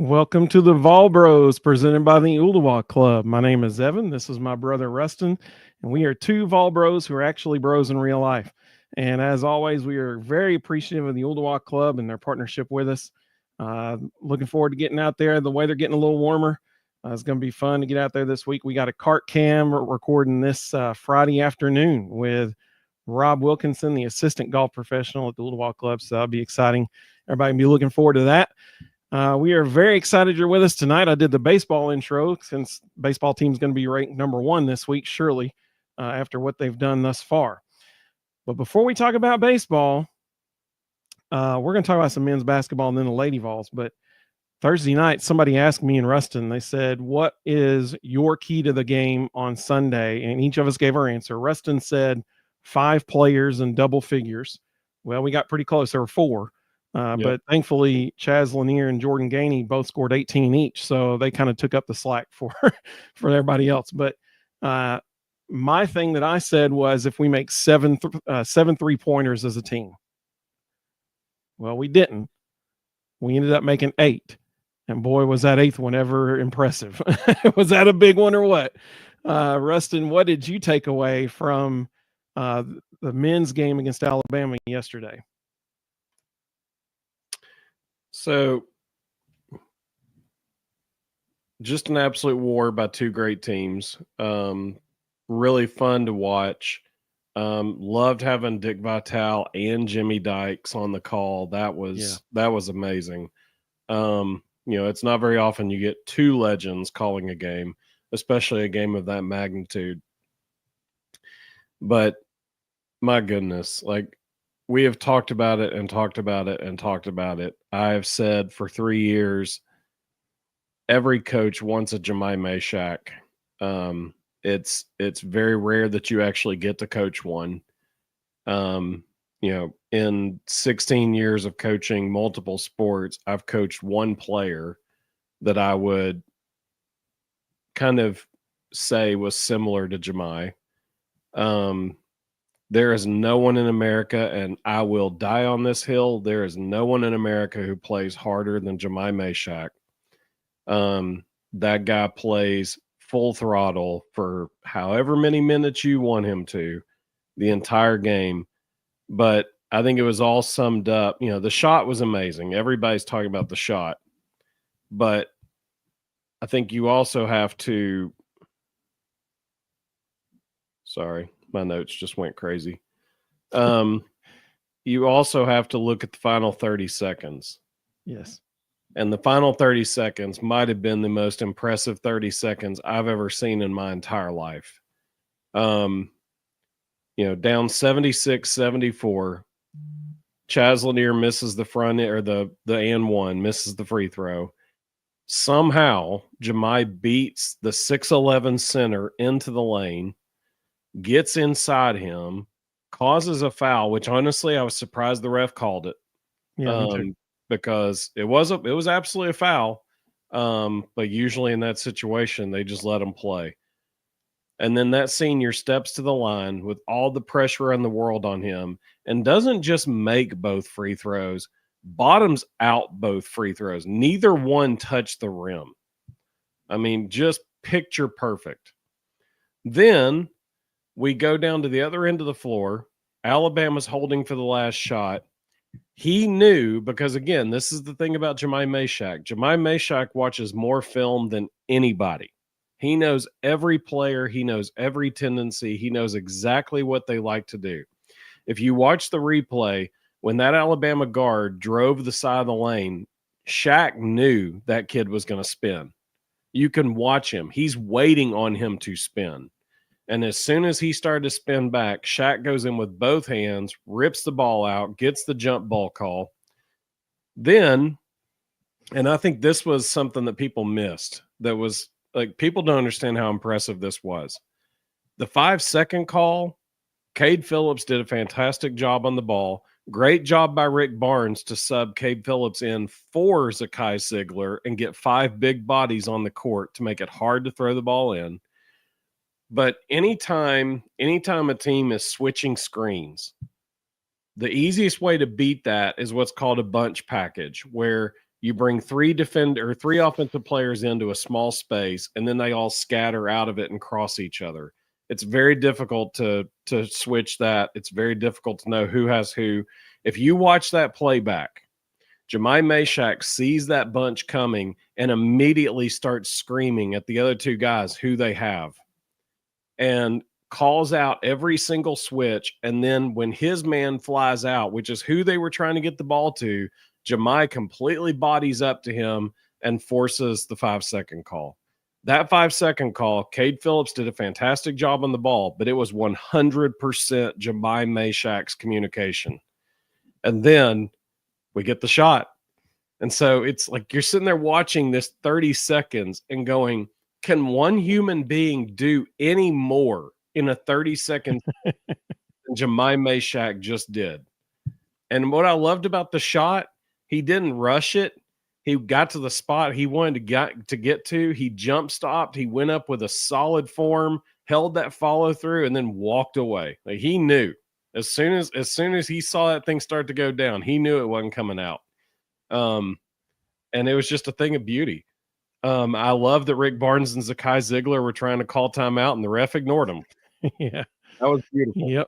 Welcome to the Vol Bros presented by the Uldawa Club. My name is Evan. This is my brother Rustin, and we are two Vol Bros who are actually bros in real life. And as always, we are very appreciative of the Uldawa Club and their partnership with us. Looking forward to getting out there. The weather getting a little warmer. It's going to be fun to get out there this week. We got a cart cam recording this Friday afternoon with Rob Wilkinson, the assistant golf professional at the Uldawa Club. So that'll be exciting. Everybody can be looking forward to that. We are very excited you're with us tonight. I did the baseball intro since baseball team's going to be ranked number 1 this week, surely, after what they've done thus far. But before we talk about baseball, we're going to talk about some men's basketball and then the Lady Vols. But Thursday night, somebody asked me and Rustin, they said, what is your key to the game on Sunday? And each of us gave our answer. Rustin said 5 players in double figures. Well, we got pretty close. There were 4. But thankfully, Chaz Lanier and Jordan Gainey both scored 18 each, so they kind of took up the slack for everybody else. But my thing that I said was if we make 7 3-pointers as a team. Well, we didn't. We ended up making 8. And boy, was that 8th one ever impressive. Was that a big one or what? Rustin, what did you take away from the men's game against Alabama yesterday? So, just an absolute war by 2 great teams. Really fun to watch. Loved having Dick Vitale and Jimmy Dykes on the call. That was amazing. It's not very often you get 2 legends calling a game, especially a game of that magnitude. But my goodness, we have talked about it and talked about it and talked about it. I have said for 3 years, every coach wants a Jemai Mashack. It's very rare that you actually get to coach one. In 16 years of coaching multiple sports, I've coached one player that I would kind of say was similar to Jemai. There is no one in America, and I will die on this hill. There is no one in America who plays harder than Jemai Mashack. That guy plays full throttle for however many minutes you want him to, the entire game. But I think it was all summed up. The shot was amazing. Everybody's talking about the shot. But I think you also have to – sorry. My notes just went crazy. You also have to look at the final 30 seconds. Yes. And the final 30 seconds might have been the most impressive 30 seconds I've ever seen in my entire life. Down 76-74, Chaz Lanier misses the front or the and one, misses the free throw. Somehow, Jemai beats the 6'11" center into the lane, gets inside him, causes a foul, which honestly I was surprised the ref called it. Yeah, me too. Because it was absolutely a foul. But usually in that situation, they just let him play. And then that senior steps to the line with all the pressure in the world on him and doesn't just make both free throws, bottoms out both free throws. Neither one touched the rim. I mean, just picture perfect. Then we go down to the other end of the floor. Alabama's holding for the last shot. He knew, because again, this is the thing about Jemai Mashack. Jemai Mashack watches more film than anybody. He knows every player. He knows every tendency. He knows exactly what they like to do. If you watch the replay, when that Alabama guard drove the side of the lane, Shaq knew that kid was going to spin. You can watch him. He's waiting on him to spin. And as soon as he started to spin back, Shaq goes in with both hands, rips the ball out, gets the jump ball call. Then, and I think this was something that people missed, that was people don't understand how impressive this was. The 5-second call, Cade Phillips did a fantastic job on the ball. Great job by Rick Barnes to sub Cade Phillips in for Zakai Sigler and get 5 big bodies on the court to make it hard to throw the ball in. But anytime a team is switching screens, the easiest way to beat that is what's called a bunch package, where You bring three offensive players into a small space, and then they all scatter out of it and cross each other. It's very difficult to switch that. It's very difficult to know who has who. If you watch that playback, Jemai Mashack sees that bunch coming and immediately starts screaming at the other two guys who they have and calls out every single switch. And then when his man flies out, which is who they were trying to get the ball to, Jemai completely bodies up to him and forces the 5-second call. That 5-second call, Cade Phillips did a fantastic job on the ball, but it was 100% Jemai Mashack's communication. And then we get the shot. And so it's like you're sitting there watching this 30 seconds and going, can one human being do any more in a 30-second than Jemai Mashack just did? And what I loved about the shot, he didn't rush it. He got to the spot he wanted to get to. He jump stopped. He went up with a solid form, held that follow through, and then walked away. Like he knew as soon as he saw that thing start to go down, he knew it wasn't coming out. And it was just a thing of beauty. I love that Rick Barnes and Zakai Ziegler were trying to call timeout, and the ref ignored them. Yeah, that was beautiful. Yep.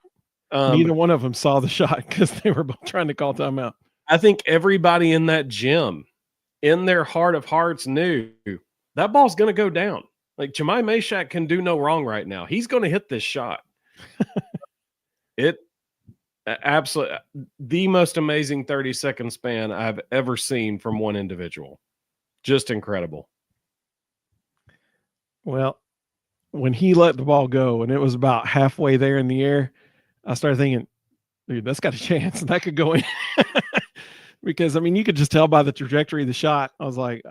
Neither one of them saw the shot because they were both trying to call timeout. I think everybody in that gym, in their heart of hearts, knew that ball's going to go down. Like Jemai Mashack can do no wrong right now. He's going to hit this shot. It absolutely the most amazing 30-second span I've ever seen from one individual. Just incredible. Well, when he let the ball go and it was about halfway there in the air, I started thinking, dude, that's got a chance. That could go in. Because, I mean, you could just tell by the trajectory of the shot. I was like,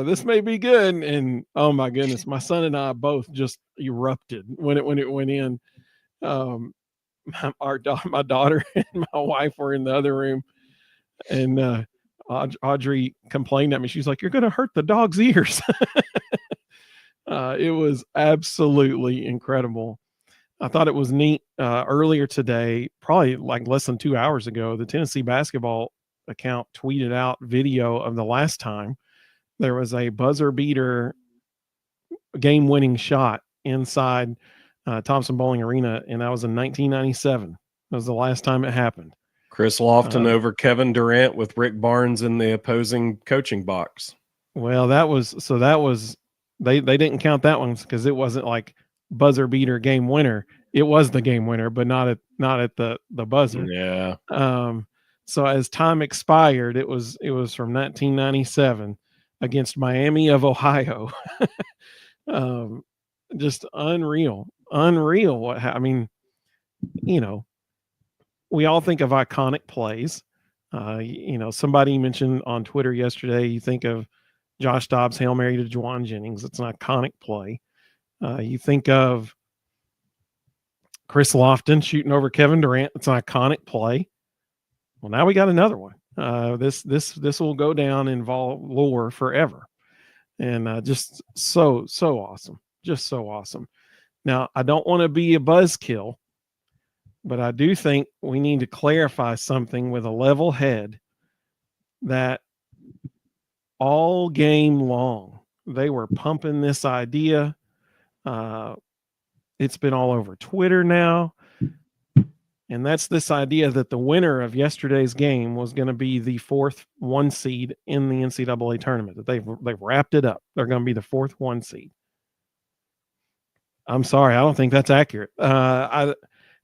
this may be good. And, oh, my goodness, my son and I both just erupted when it went in. My daughter and my wife were in the other room. And Audrey complained at me. She's like, you're going to hurt the dog's ears. It was absolutely incredible. I thought it was neat. Earlier today, probably like less than 2 hours ago, the Tennessee basketball account tweeted out video of the last time there was a buzzer beater game-winning shot inside Thompson Bowling Arena, and that was in 1997. That was the last time it happened. Chris Lofton over Kevin Durant with Rick Barnes in the opposing coaching box. Well, they didn't count that one because it wasn't like buzzer beater game winner. It was the game winner, but not at the buzzer. Yeah. So as time expired, it was from 1997 against Miami of Ohio. Just unreal. I mean, you know, we all think of iconic plays. You know, somebody mentioned on Twitter yesterday, you think of Josh Dobbs' Hail Mary to Juwan Jennings. It's an iconic play. You think of Chris Lofton shooting over Kevin Durant. It's an iconic play. Well, now we got another one. This will go down in Vol lore forever. And just so awesome. Just so awesome. Now, I don't want to be a buzzkill, but I do think we need to clarify something with a level head that all game long, they were pumping this idea. It's been all over Twitter now. And that's this idea that the winner of yesterday's game was going to be the fourth 1 seed in the NCAA tournament, that they've wrapped it up. They're going to be the fourth 1 seed. I'm sorry. I don't think that's accurate.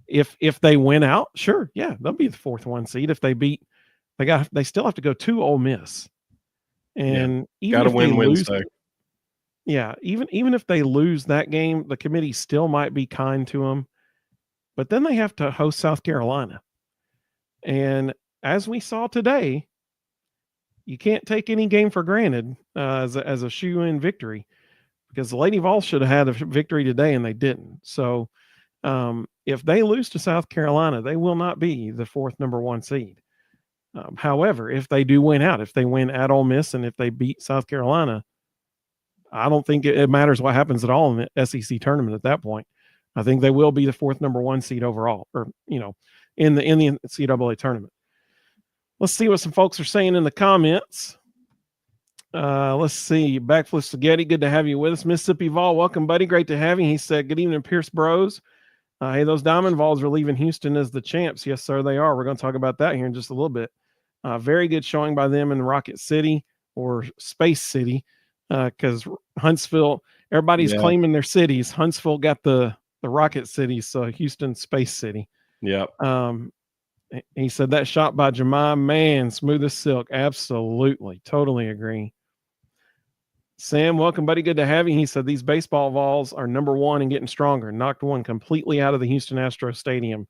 If they win out, sure. Yeah, they'll be the fourth 1 seed. If they beat, they still have to go to Ole Miss. And even if they lose, even if they lose that game, the committee still might be kind to them. But then they have to host South Carolina. And as we saw today, you can't take any game for granted as a shoe-in victory, because the Lady Vols should have had a victory today and they didn't. So if they lose to South Carolina, they will not be the fourth number 1 seed. However, if they do win out, if they win at Ole Miss and if they beat South Carolina, I don't think it matters what happens at all in the SEC tournament at that point. I think they will be the fourth number 1 seed overall, or, you know, in the NCAA tournament. Let's see what some folks are saying in the comments. Let's see. Backflip Spaghetti, good to have you with us. Mississippi Vol, welcome, buddy. Great to have you. He said, good evening, Pierce Bros. Hey, those Diamond Vols are leaving Houston as the champs. Yes, sir, they are. We're going to talk about that here in just a little bit. Very good showing by them in Rocket City or Space City, because Huntsville, everybody's claiming their cities. Huntsville got the Rocket City, so Houston Space City. Yep. He said that shot by Jemai, man, smooth as silk. Absolutely. Totally agree. Sam, welcome, buddy. Good to have you. He said these baseball Vols are number one and getting stronger. Knocked one completely out of the Houston Astros Stadium.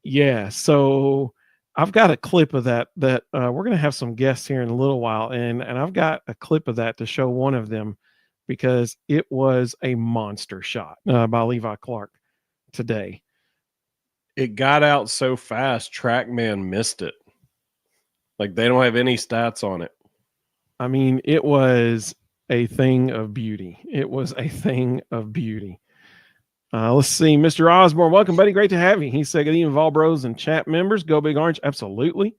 Yeah, so I've got a clip of that we're going to have some guests here in a little while, and I've got a clip of that to show one of them because it was a monster shot by Levi Clark today. It got out so fast, TrackMan missed it. Like, they don't have any stats on it. I mean, it was a thing of beauty. It was a thing of beauty. Let's see. Mr. Osborne, welcome, buddy. Great to have you. He said, good evening, Vol Bros and chat members. Go Big Orange. Absolutely.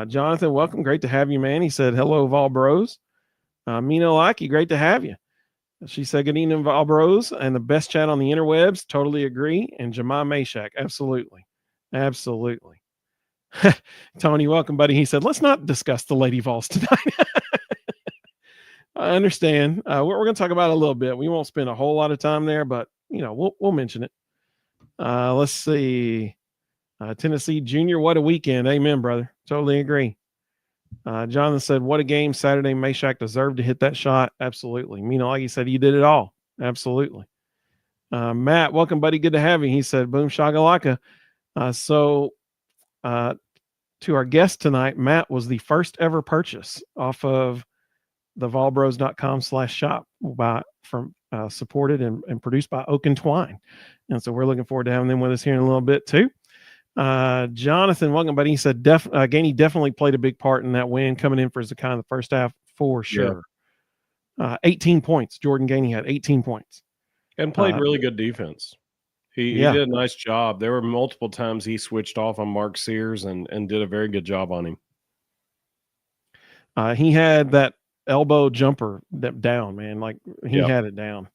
Jonathan, welcome. Great to have you, man. He said, hello, Vol Bros. Mina Laki, great to have you. She said, good evening, Vol Bros, and the best chat on the interwebs. Totally agree. And Jemai Mashack. Absolutely. Absolutely. Tony, welcome, buddy. He said, let's not discuss the Lady Vols tonight. I understand. We're going to talk about it a little bit. We won't spend a whole lot of time there, but we'll mention it. Let's see. Tennessee Junior, what a weekend. Amen, brother. Totally agree. Jonathan said, what a game Saturday. Mashack deserved to hit that shot. Absolutely. Like he said, he did it all. Absolutely. Matt, welcome, buddy. Good to have you. He said, boom, shagalaka. So to our guest tonight, Matt was the first ever purchase off of the volbros.com/shop supported and produced by Oak and Twine. And so we're looking forward to having them with us here in a little bit too. Jonathan, welcome, buddy. He said Gainey definitely played a big part in that win, coming in for Zakai in the first half for sure. Yeah. 18 points. Jordan Gainey had 18 points. And played really good defense. He did a nice job. There were multiple times he switched off on Mark Sears and did a very good job on him. He had that elbow jumper down, man. Like he had it down.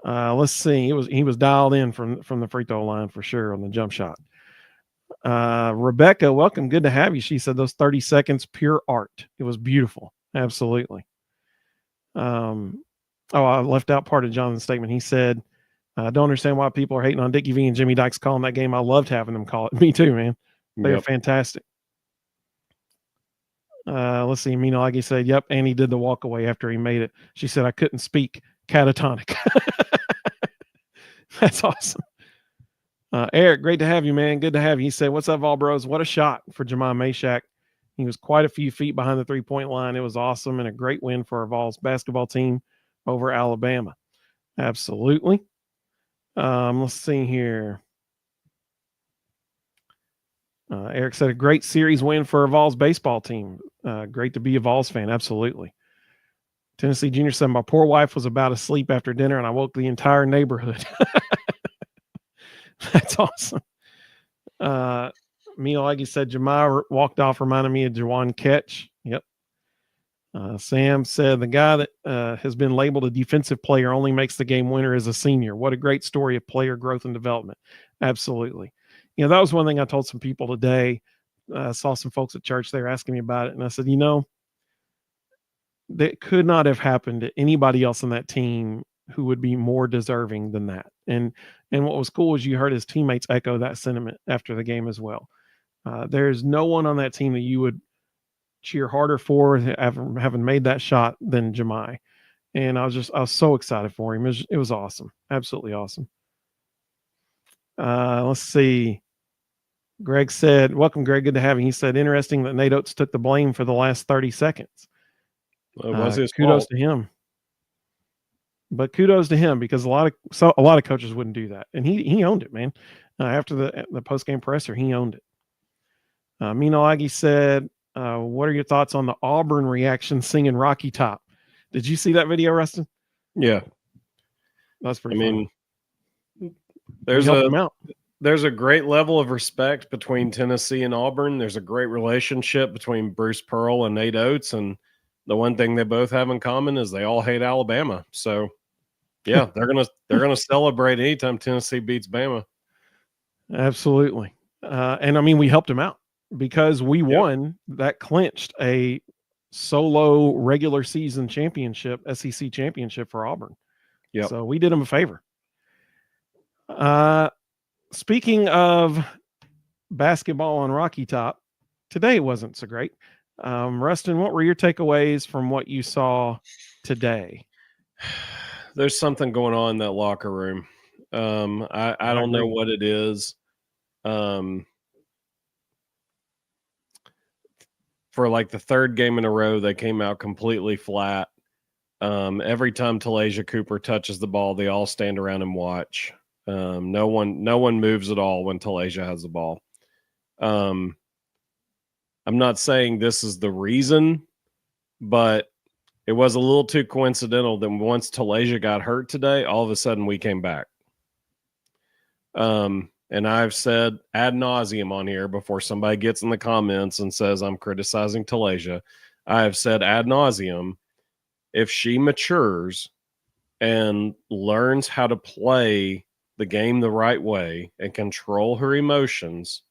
Let's see. He was dialed in from the free throw line for sure on the jump shot. Rebecca, welcome. Good to have you. She said those 30 seconds, pure art. It was beautiful. Absolutely. I left out part of Jonathan's statement. He said, I don't understand why people are hating on Dickie V and Jimmy Dykes calling that game. I loved having them call it. Me too, man. They were fantastic. Let's see. Minagi said, yep. And he did the walk away after he made it. She said, I couldn't speak. Catatonic. That's awesome. Eric, great to have you, man. Good to have you. He said, what's up, Vol Bros? What a shot for Jemai Mashack. He was quite a few feet behind the 3-point line. It was awesome and a great win for our Vols basketball team over Alabama. Absolutely. Let's see here. Eric said a great series win for a Vols baseball team. Great to be a Vols fan. Absolutely. Tennessee Junior said, my poor wife was about to sleep after dinner and I woke the entire neighborhood. That's awesome. Like you said, Jemai walked off, reminded me of Jawan Ketch. Yep. Sam said the guy that has been labeled a defensive player only makes the game winner as a senior. What a great story of player growth and development. Absolutely. That was one thing I told some people today. I saw some folks at church. They were asking me about it. And I said, that could not have happened to anybody else on that team who would be more deserving than that. And what was cool is you heard his teammates echo that sentiment after the game as well. There's no one on that team that you would cheer harder for having made that shot than Jemai. And I was so excited for him. It was awesome. Absolutely awesome. Let's see. Greg said, welcome, Greg. Good to have you. He said, interesting that Nate Oates took the blame for the last 30 seconds. Well, it was his kudos fault. to him. But kudos to him because a lot of coaches wouldn't do that. And he owned it, man. After the post-game presser, he owned it. Minolagi said, what are your thoughts on the Auburn reaction singing Rocky Top? Did you see that video, Rustin? Yeah. That's pretty funny. There's a great level of respect between Tennessee and Auburn. There's a great relationship between Bruce Pearl and Nate Oates. And the one thing they both have in common is they all hate Alabama. So yeah, they're gonna celebrate anytime Tennessee beats Bama. Absolutely. And I mean, we helped them out because we won. That clinched a solo regular season championship, SEC championship for Auburn. Yep. So we did them a favor. Speaking of basketball on Rocky Top, today wasn't so great. Rustin, what were your takeaways from what you saw today? There's something going on in that locker room. I don't know what it is. For like the third game in a row, they came out completely flat. Every time Talasia Cooper touches the ball, they all stand around and watch. No one moves at all when Talasia has the ball. I'm not saying this is the reason, but it was a little too coincidental that once Talasia got hurt today, all of a sudden we came back. And I've said ad nauseum on here before somebody gets in the comments and says I'm criticizing Talasia. I have said ad nauseum, if she matures and learns how to play the game the right way and control her emotions,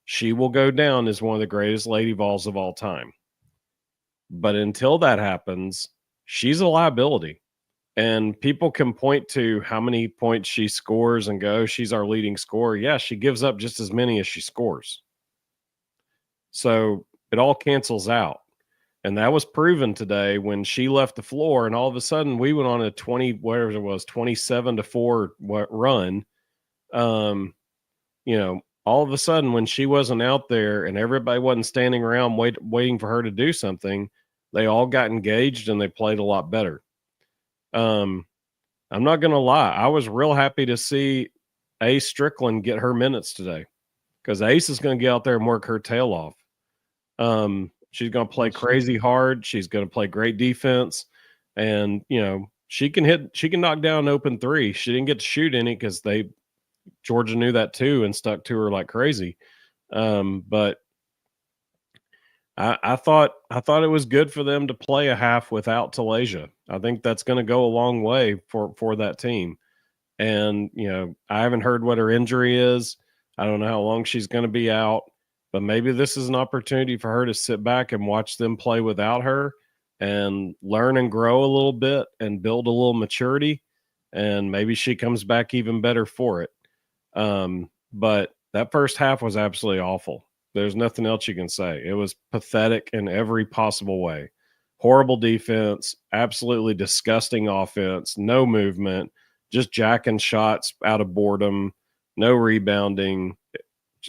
she will go down as one of the greatest Lady Vols of all time. But until that happens, she's a liability. And people can point to how many points she scores and go, she's our leading scorer. Yeah, she gives up just as many as she scores. So it all cancels out. And that was proven today when she left the floor, and all of a sudden we went on a 27-4 run. All of a sudden when she wasn't out there and everybody wasn't standing around waiting for her to do something, they all got engaged and they played a lot better. I'm not going to lie. I was real happy to see Ace Strickland get her minutes today because Ace is going to get out there and work her tail off. She's going to play crazy hard. She's going to play great defense. And, she can knock down an open three. She didn't get to shoot any because Georgia knew that too and stuck to her like crazy. But I thought it was good for them to play a half without Talasia. I think that's going to go a long way for that team. And, I haven't heard what her injury is. I don't know how long she's going to be out, but maybe this is an opportunity for her to sit back and watch them play without her and learn and grow a little bit and build a little maturity. And maybe she comes back even better for it. But that first half was absolutely awful. There's nothing else you can say. It was pathetic in every possible way. Horrible defense, absolutely disgusting offense, no movement, just jacking shots out of boredom, no rebounding.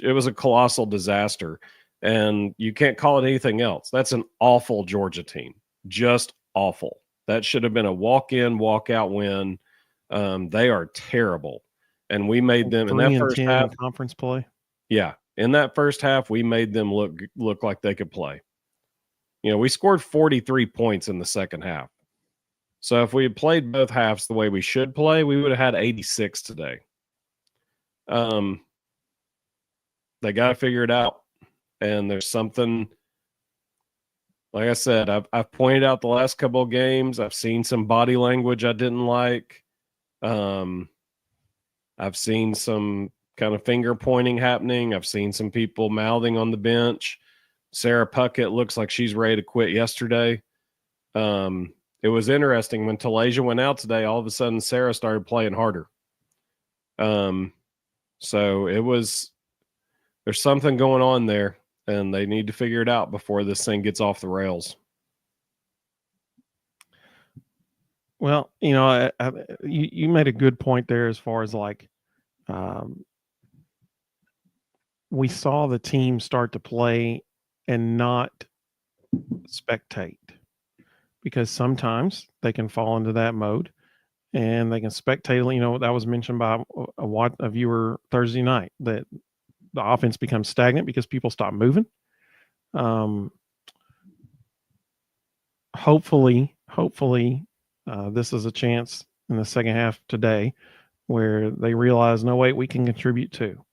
It was a colossal disaster, and you can't call it anything else. That's an awful Georgia team, just awful. That should have been a walk-in, walk-out win. They are terrible, and we made them in that first half conference play. Yeah. In that first half, we made them look like they could play. We scored 43 points in the second half. So if we had played both halves the way we should play, we would have had 86 today. They got to figure it out. And there's something, like I said, I've pointed out the last couple of games. I've seen some body language I didn't like. I've seen some kind of finger pointing happening. I've seen some people mouthing on the bench. Sarah Puckett looks like she's ready to quit yesterday. It was interesting when Talasia went out today, all of a sudden Sarah started playing harder. So there's something going on there, and they need to figure it out before this thing gets off the rails. Well, you made a good point there as far as we saw the team start to play and not spectate, because sometimes they can fall into that mode and they can spectate. That was mentioned by a viewer Thursday night, that the offense becomes stagnant because people stop moving. Hopefully, this is a chance in the second half today where they realize, no, wait, we can contribute too.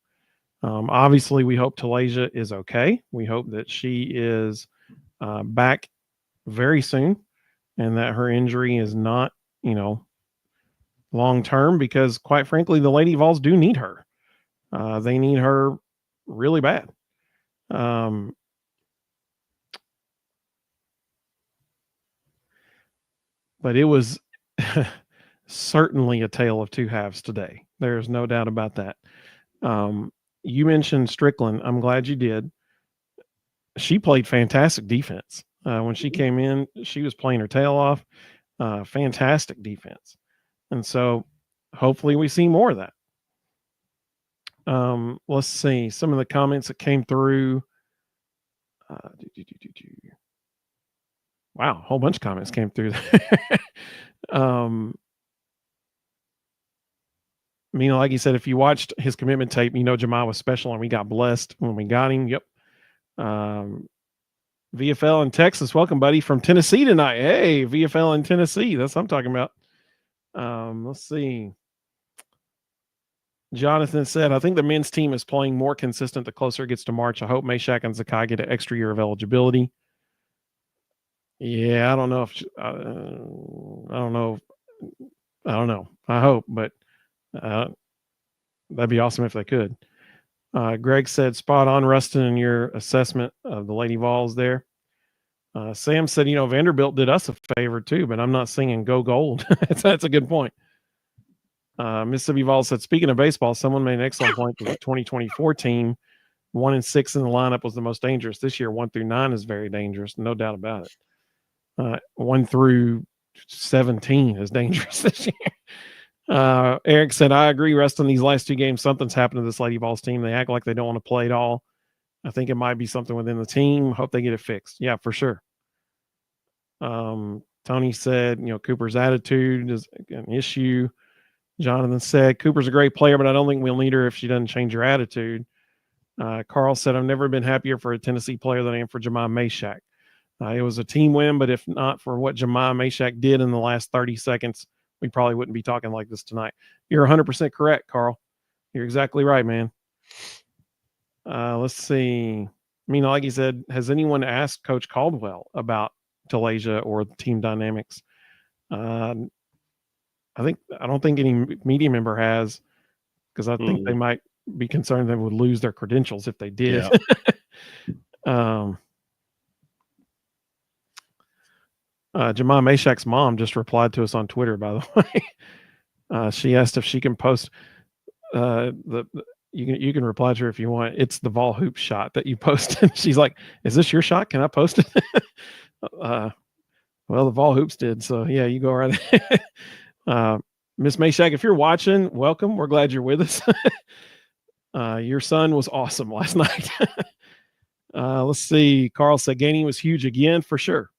Obviously, we hope Talasia is okay. We hope that she is back very soon, and that her injury is not, long term, because quite frankly, the Lady Vols do need her. They need her really bad. But it was certainly a tale of two halves today. There's no doubt about that. You mentioned Strickland. I'm glad you did. She played fantastic defense. When she came in, she was playing her tail off. Fantastic defense. And so hopefully we see more of that. Let's see some of the comments that came through. Wow, a whole bunch of comments came through. Like you said, if you watched his commitment tape, Jemai was special, and we got blessed when we got him. Yep. VFL in Texas, welcome, buddy, from Tennessee tonight. Hey, VFL in Tennessee, that's what I'm talking about. Let's see. Jonathan said, I think the men's team is playing more consistent the closer it gets to March. I hope Mashack and Zakai get an extra year of eligibility. Yeah, I don't know if I don't know. I hope, but that'd be awesome if they could. Greg said, spot on, Rustin, in your assessment of the Lady Vols there. Sam said, Vanderbilt did us a favor too, but I'm not singing Go Gold. That's a good point. Mississippi Vols said, speaking of baseball, someone made an excellent point that the 2024 team, 1 and 6 in the lineup, was the most dangerous. This year, 1 through 9 is very dangerous, no doubt about it. 1 through 17 is dangerous this year. Eric said, I agree, Rest on these last 2 games, something's happened to this Lady Vols team. They act like they don't want to play at all. I think it might be something within the team. Hope they get it fixed. Yeah, for sure. Tony said, Cooper's attitude is an issue. Jonathan said, Cooper's a great player, but I don't think we'll need her if she doesn't change her attitude. Carl said, I've never been happier for a Tennessee player than I am for Jemai Mashack. It was a team win, but if not for what Jemai Mashack did in the last 30 seconds, we probably wouldn't be talking like this tonight. You're 100% correct, Carl. You're exactly right, man. Let's see. Like you said, has anyone asked Coach Caldwell about Talasia or the team dynamics? I don't think any media member has, because I think they might be concerned they would lose their credentials if they did. Yeah. Jemai Mashack's mom just replied to us on Twitter, by the way. She asked if she can post you can reply to her if you want. It's the Vol Hoop shot that you posted. She's like, is this your shot? Can I post it? Well, the Vol Hoops did. So yeah, you go right ahead. Miss Mashack, if you're watching, welcome. We're glad you're with us. Your son was awesome last night. Let's see. Carl said Gainey was huge again, for sure.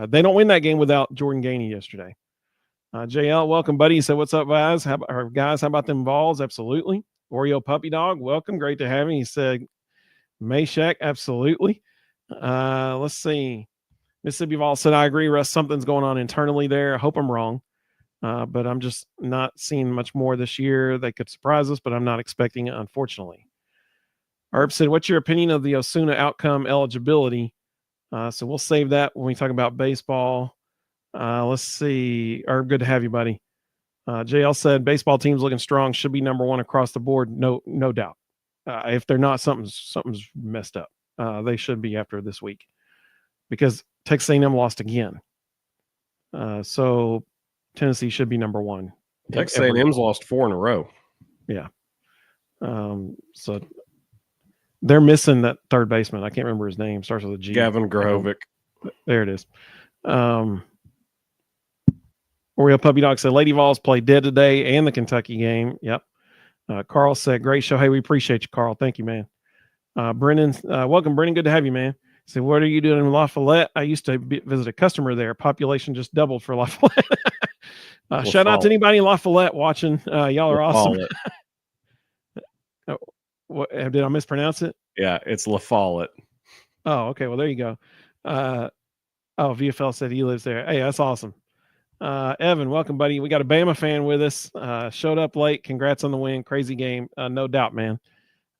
They don't win that game without Jordan Gainey yesterday. JL, welcome, buddy. He said, what's up, guys? How about them Vols? Absolutely. Oreo Puppy Dog, welcome. Great to have you. He said, Mashack, absolutely. Let's see. Mississippi Vols said, I agree, Russ. Something's going on internally there. I hope I'm wrong. But I'm just not seeing much more this year. They could surprise us, but I'm not expecting it, unfortunately. Herb said, what's your opinion of the Osuna outcome eligibility? So we'll save that when we talk about baseball. Let's see. Herb, good to have you, buddy. JL said, baseball team's looking strong, should be number 1 across the board. No doubt. If they're not, something's messed up. They should be after this week, because Texas A&M lost again. So Tennessee should be number 1. Texas A&M's lost 4 in a row. Yeah. So they're missing that third baseman. I can't remember his name. Starts with a G. Gavin Grahovic. There it is. Oreo Puppy Dog said, Lady Vols played dead today and the Kentucky game. Yep. Carl said, great show. Hey, we appreciate you, Carl. Thank you, man. Brennan, welcome, Brennan. Good to have you, man. He said, what are you doing in La Follette? I used to visit a customer there. Population just doubled for La Follette. Shout out to anybody in La Follette watching. Y'all are awesome. Did I mispronounce it? Yeah, it's La Follette. Oh, okay. Well, there you go. VFL said he lives there. Hey, that's awesome. Evan, welcome, buddy. We got a Bama fan with us. Showed up late. Congrats on the win. Crazy game. No doubt, man.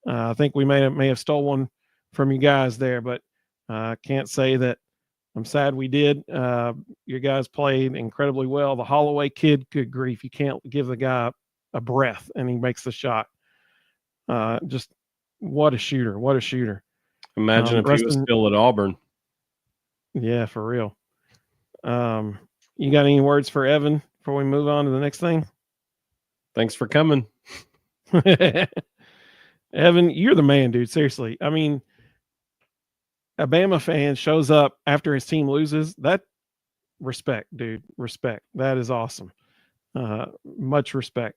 I think we may have stole one from you guys there, but can't say that I'm sad we did. You guys played incredibly well. The Holloway kid, good grief, you can't give the guy a breath, and he makes the shot. Just what a shooter! What a shooter! Imagine if he was Rustin, still at Auburn. yeah, for real. You got any words for Evan before we move on to the next thing? Thanks for coming. Evan, you're the man, dude. Seriously. I mean, a Bama fan shows up after his team loses. That respect, dude. Respect. That is awesome. Much respect.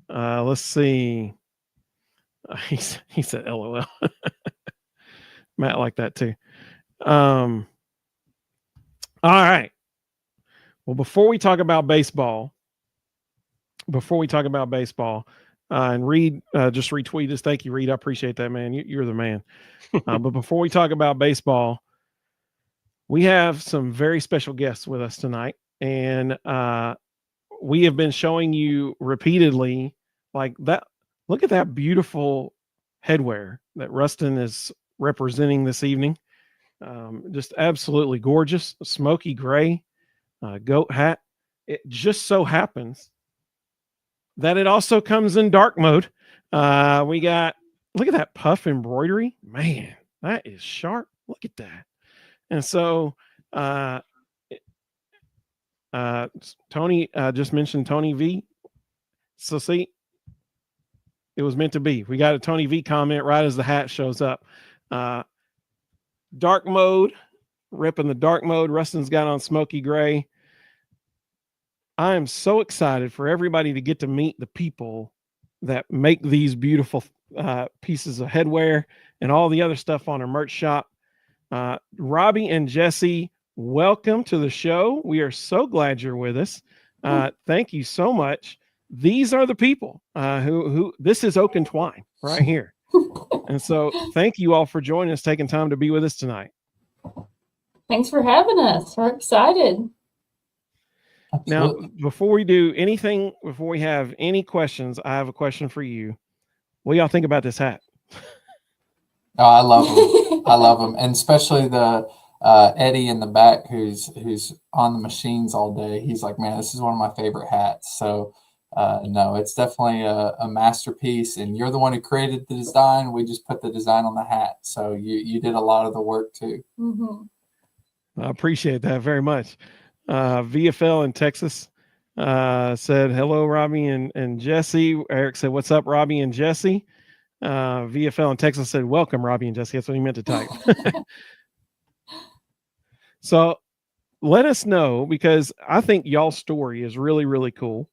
Let's see. He said LOL. Matt liked that too. All right. Well, before we talk about baseball, and Reed just retweeted us. Thank you, Reed. I appreciate that, man. You're the man. But before we talk about baseball, we have some very special guests with us tonight. And we have been showing you repeatedly like that. Look at that beautiful headwear that Rustin is representing this evening. Just absolutely gorgeous, smoky gray goat hat. It just so happens that it also comes in dark mode. We got, look at that puff embroidery. Man, that is sharp. Look at that. And so Tony just mentioned Tony V. So see, it was meant to be. We got a Tony V comment right as the hat shows up. Dark mode, ripping the dark mode. Rustin's got on smoky gray. I am so excited for everybody to get to meet the people that make these beautiful pieces of headwear and all the other stuff on our merch shop. Robbie and Jesse, welcome to the show. We are so glad you're with us. Thank you so much. These are the people who this is Oak and Twine right here. And so thank you all for joining us, taking time to be with us tonight. Thanks for having us. We're excited. Now, before we do anything, before we have any questions, I have a question for you. What do y'all think about this hat? Oh, I love them. I love them. And especially the Eddie in the back who's on the machines all day. He's like, man, this is one of my favorite hats. So no, it's definitely a masterpiece. And you're the one who created the design. We just put the design on the hat. So you did a lot of the work too. Mm-hmm. I appreciate that very much. VFL in Texas said, hello, Robbie and Jesse. Eric said, what's up, Robbie and Jesse? VFL in Texas said, welcome, Robbie and Jesse. That's what he meant to type. So let us know, because I think y'all's story is really, really cool.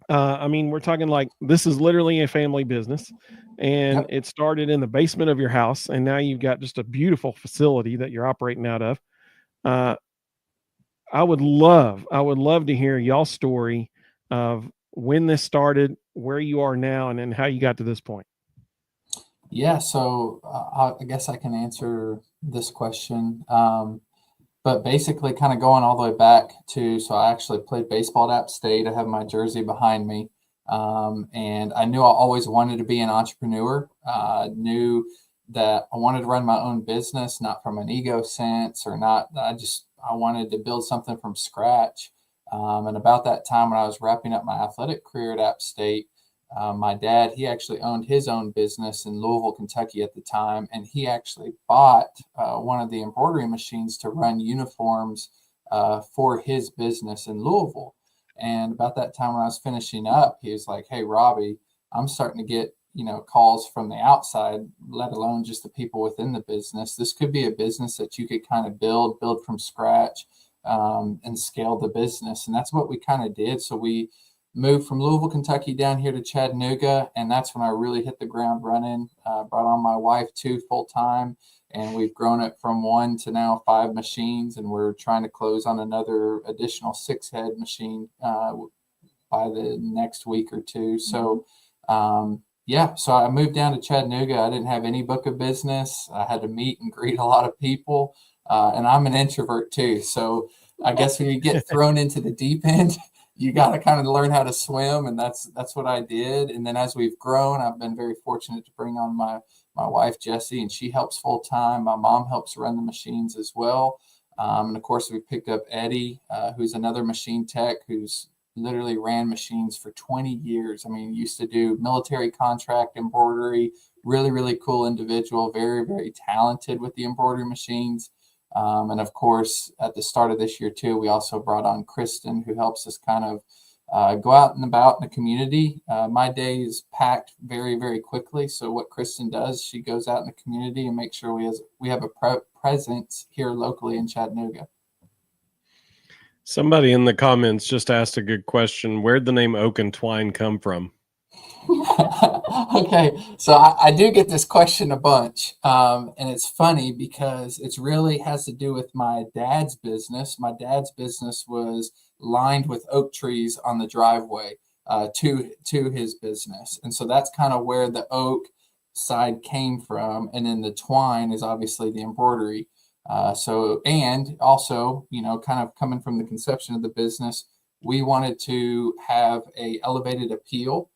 I mean, we're talking like this is literally a family business, and it started in the basement of your house, and now you've got just a beautiful facility that you're operating out of. I would love to hear y'all's story of when this started, where you are now, and then how you got to this point. Yeah, so I guess I can answer this question. But basically kind of going all the way back to, so I actually played baseball at App State. I have my jersey behind me. And I knew I always wanted to be an entrepreneur. Knew that I wanted to run my own business, not from an ego sense or not. I wanted to build something from scratch. And about that time when I was wrapping up my athletic career at App State, my dad, he actually owned his own business in Louisville, Kentucky at the time. And he actually bought one of the embroidery machines to run uniforms for his business in Louisville. And about that time when I was finishing up, he was like, hey, Robbie, I'm starting to get, calls from the outside, let alone just the people within the business. This could be a business that you could kind of build from scratch and scale the business. And that's what we kind of did. So we moved from Louisville, Kentucky down here to Chattanooga. And that's when I really hit the ground running, brought on my wife too full time. And we've grown it from 1 to now 5 machines. And we're trying to close on another additional 6-head machine by the next week or two. So, so I moved down to Chattanooga. I didn't have any book of business. I had to meet and greet a lot of people. And I'm an introvert too. So I guess when you get thrown into the deep end, you got to kind of learn how to swim. And that's what I did. And then as we've grown, I've been very fortunate to bring on my my wife, Jessie, and she helps full time. My mom helps run the machines as well. And of course, we picked up Eddie, who's another machine tech who's literally ran machines for 20 years. I mean, used to do military contract embroidery, really, really cool individual, very, very talented with the embroidery machines. And of course, at the start of this year too, we also brought on Kristen, who helps us kind of go out and about in the community. My day is packed very, very quickly. So what Kristen does, she goes out in the community and makes sure we have a presence here locally in Chattanooga. Somebody in the comments just asked a good question. Where'd the name Oak and Twine come from? Okay, so I do get this question a bunch, and it's funny because it's really has to do with my dad's business. My dad's business was lined with oak trees on the driveway to his business, and so that's kind of where the oak side came from, and then the twine is obviously the embroidery. And also, kind of coming from the conception of the business, we wanted to have a elevated appeal.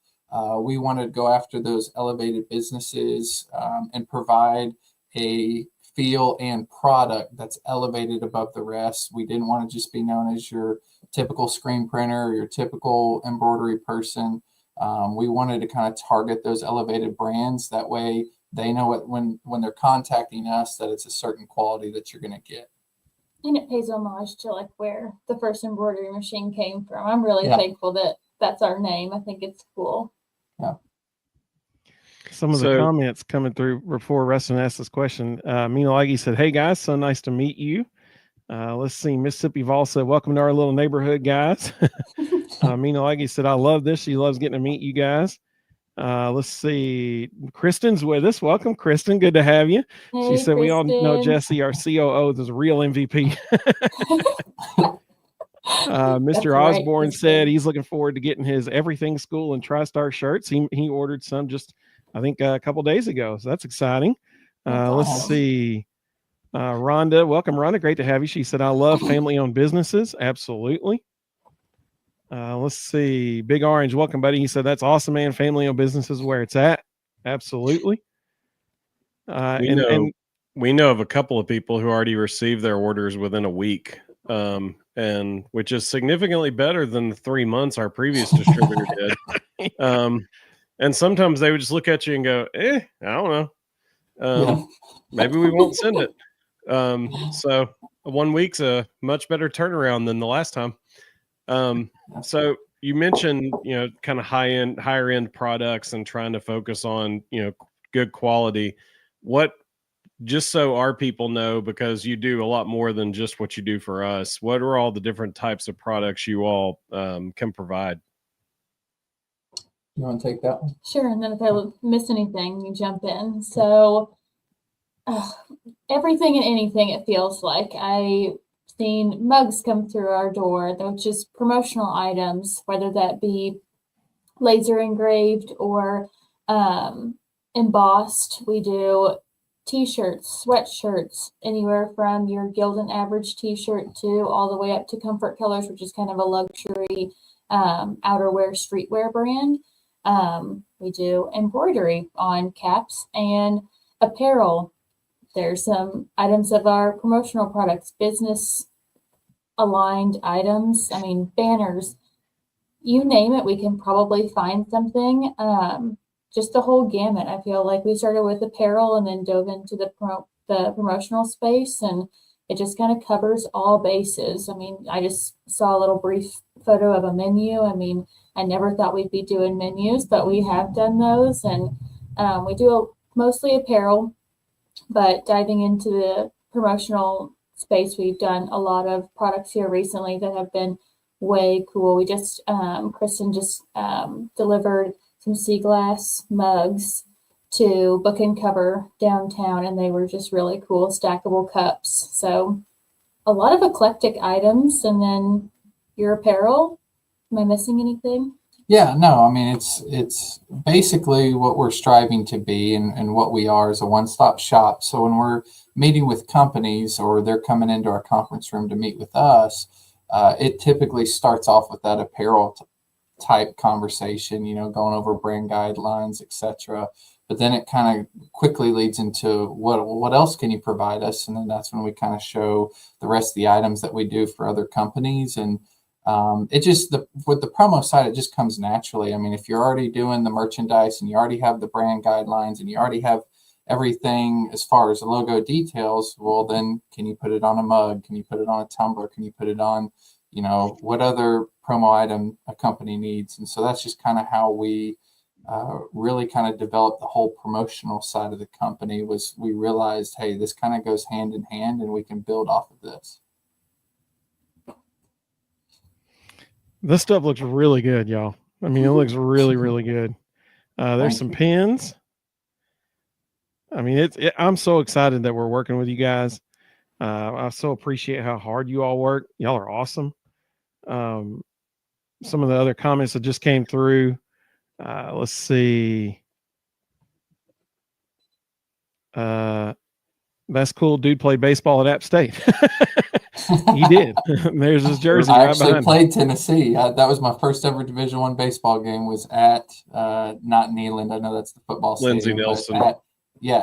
We wanted to go after those elevated businesses and provide a feel and product that's elevated above the rest. We didn't want to just be known as your typical screen printer or your typical embroidery person. We wanted to kind of target those elevated brands. That way they know when they're contacting us that it's a certain quality that you're going to get. And it pays homage to like where the first embroidery machine came from. I'm really thankful that that's our name. I think it's cool. Yeah. Some of the comments coming through before Rustin asked this question. Mina Leggy said, "Hey guys, so nice to meet you." Let's see. Mississippi Vol said, "Welcome to our little neighborhood, guys." Mina Leggy said, "I love this. She loves getting to meet you guys." Let's see. Kristen's with us. Welcome, Kristen. Good to have you. Hey, she said, Kristen. "We all know Jessie, our COO, is a real MVP." Mr. Osborne said he's looking forward to getting his Everything School and TriStar shirts. He ordered some just, I think, a couple days ago. So that's exciting. Let's see. Rhonda, welcome, Rhonda. Great to have you. She said, "I love family-owned businesses." Absolutely. Let's see. Big Orange, welcome, buddy. He said, "That's awesome, man. Family-owned businesses where it's at." Absolutely. We know of a couple of people who already received their orders within a week. And which is significantly better than the 3 months our previous distributor did. And sometimes they would just look at you and go, I don't know. Maybe we won't send it. So 1 week's a much better turnaround than the last time. So you mentioned, kind of higher end products and trying to focus on, good quality. Just so our people know, because you do a lot more than just what you do for us, what are all the different types of products you all can provide? You want to take that one? Sure. And then if I miss anything, you jump in. So everything and anything, it feels like. I've seen mugs come through our door. They're just promotional items, whether that be laser engraved or embossed. We do T-shirts, sweatshirts, anywhere from your Gildan Average T-shirt to all the way up to Comfort Colors, which is kind of a luxury outerwear streetwear brand. We do embroidery on caps and apparel. There's some items of our promotional products, business aligned items. I mean, banners, you name it, we can probably find something. Just the whole gamut. I feel like we started with apparel and then dove into the promotional space, and it just kind of covers all bases. I mean, I just saw a little brief photo of a menu. I mean, I never thought we'd be doing menus, but we have done those, and we do mostly apparel, but diving into the promotional space, we've done a lot of products here recently that have been way cool. We just, Kristen just delivered some sea glass mugs to Book and Cover downtown, and they were just really cool stackable cups. So a lot of eclectic items. And then your apparel, am I missing anything? Yeah, no, I mean, it's basically what we're striving to be, and what we are is a one-stop shop. So when we're meeting with companies or they're coming into our conference room to meet with us, it typically starts off with that apparel type conversation, going over brand guidelines, etc. But then it kind of quickly leads into what else can you provide us? And then that's when we kind of show the rest of the items that we do for other companies. And it just, with the promo side, it just comes naturally. I mean, if you're already doing the merchandise and you already have the brand guidelines and you already have everything as far as the logo details, well, then can you put it on a mug? Can you put it on a tumbler? Can you put it on, what other promo item a company needs? And so that's just kind of how we really kind of developed the whole promotional side of the company. Was we realized, hey, this kind of goes hand in hand and we can build off of this. This stuff looks really good, y'all. I mean, it looks really, really good. There's some pins. I mean, I'm so excited that we're working with you guys. I so appreciate how hard you all work. Y'all are awesome. Some of the other comments that just came through. Let's see. That's cool. Dude played baseball at App State. He did. There's his jersey. I right actually behind played Tennessee. That was my first ever Division I baseball game. Was at not Neyland. I know that's the football Lindsey stadium. Nelson.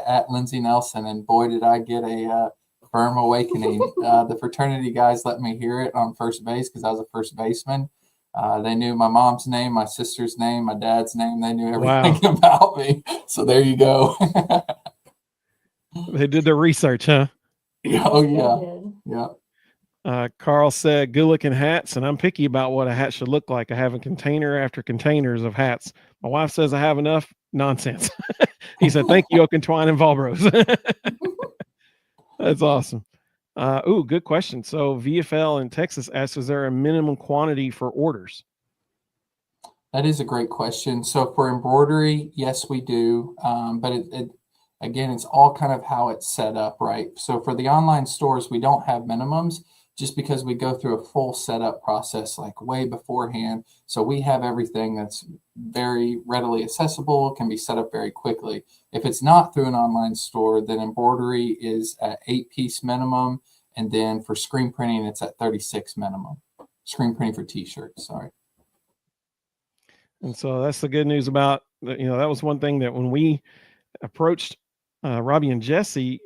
At Lindsey Nelson, and boy, did I get a firm awakening. The fraternity guys let me hear it on first base because I was a first baseman. They knew my mom's name, my sister's name, my dad's name. They knew everything about me. So there you go. They did their research, huh? Oh yeah. Yeah. Carl said, good looking hats, and I'm picky about what a hat should look like. I have a container after containers of hats. My wife says I have enough. Nonsense. He said, thank you, Oak and Twine and Volbros. That's awesome. Good question. So VFL in Texas asks, is there a minimum quantity for orders? That is a great question. So for embroidery, yes, we do. But again, it's all kind of how it's set up, right? So for the online stores, we don't have minimums just because we go through a full setup process like way beforehand. So we have everything that's very readily accessible, can be set up very quickly. If it's not through an online store, then embroidery is at 8-piece minimum. And then for screen printing, it's at 36 minimum. Screen printing for t-shirts, sorry. And so that's the good news about, that was one thing that when we approached Robbie and Jesse,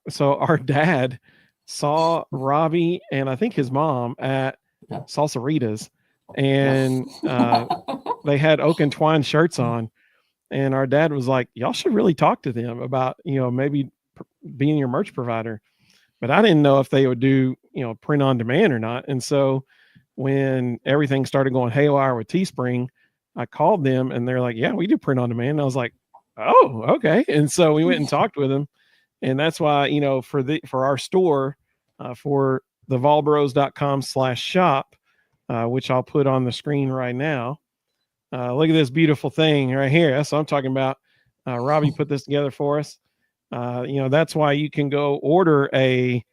so our dad saw Robbie and I think his mom at Salsaritas, and they had Oak and Twine shirts on, and our dad was like, y'all should really talk to them about, maybe being your merch provider. But I didn't know if they would do, print on demand or not. And so when everything started going haywire with Teespring, I called them and they're like, yeah, we do print on demand. And I was like, oh, okay. And so we went and talked with them. And that's why, for our store, for the volbros.com/shop, which I'll put on the screen right now. Look at this beautiful thing right here. That's what I'm talking about. Robbie put this together for us. That's why you can go order a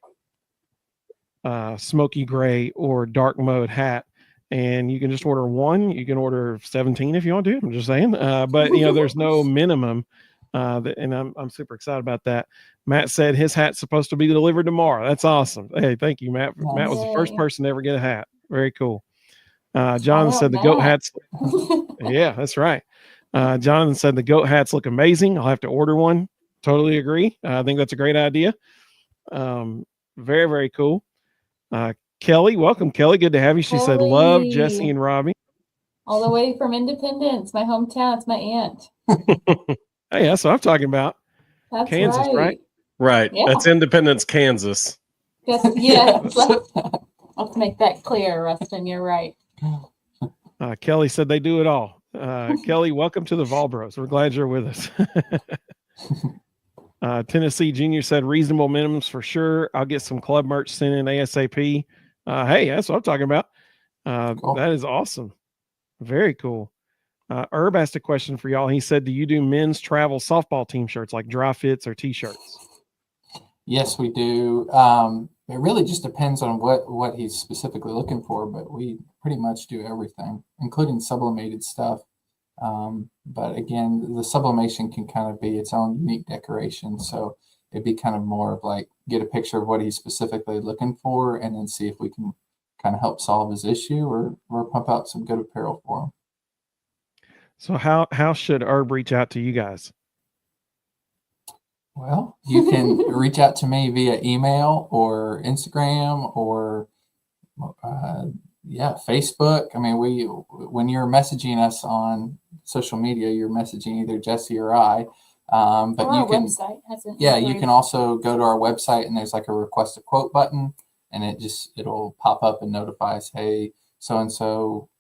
smoky gray or dark mode hat, and you can just order one. You can order 17 if you want to. I'm just saying, but there's no minimum. And I'm super excited about that. Matt said his hat's supposed to be delivered tomorrow. That's awesome. Hey, thank you, Matt. Nice. Matt was the first person to ever get a hat. Very cool. Jonathan said the goat hats. Yeah, that's right. Jonathan said the goat hats look amazing. I'll have to order one. Totally agree. I think that's a great idea. Very, very cool. Kelly, welcome, Kelly. Good to have you. She said, love Jesse and Robbie. All the way from Independence, my hometown. It's my aunt. Hey, that's what I'm talking about. That's Kansas, right? Right. Yeah. That's Independence, Kansas. Yeah. Let's make that clear, Rustin. You're right. Kelly said they do it all. Kelly, welcome to the Volbros. We're glad you're with us. Tennessee Junior said reasonable minimums for sure. I'll get some club merch sent in ASAP. Hey, that's what I'm talking about. Cool. That is awesome. Very cool. Herb asked a question for y'all. He said, do you do men's travel softball team shirts like dry fits or t-shirts? Yes, we do. It really just depends on what he's specifically looking for, but we pretty much do everything, including sublimated stuff. But again, the sublimation can kind of be its own unique decoration. So it'd be kind of more of like get a picture of what he's specifically looking for and then see if we can kind of help solve his issue or pump out some good apparel for him. So how should Herb reach out to you guys? Well, you can reach out to me via email or Instagram or Facebook. I mean, when you're messaging us on social media, you're messaging either Jesse or I. But Or you our can, website hasn't you upgraded. can also go to our website and there's like a request a quote button, and it'll pop up and notify us, hey, so and so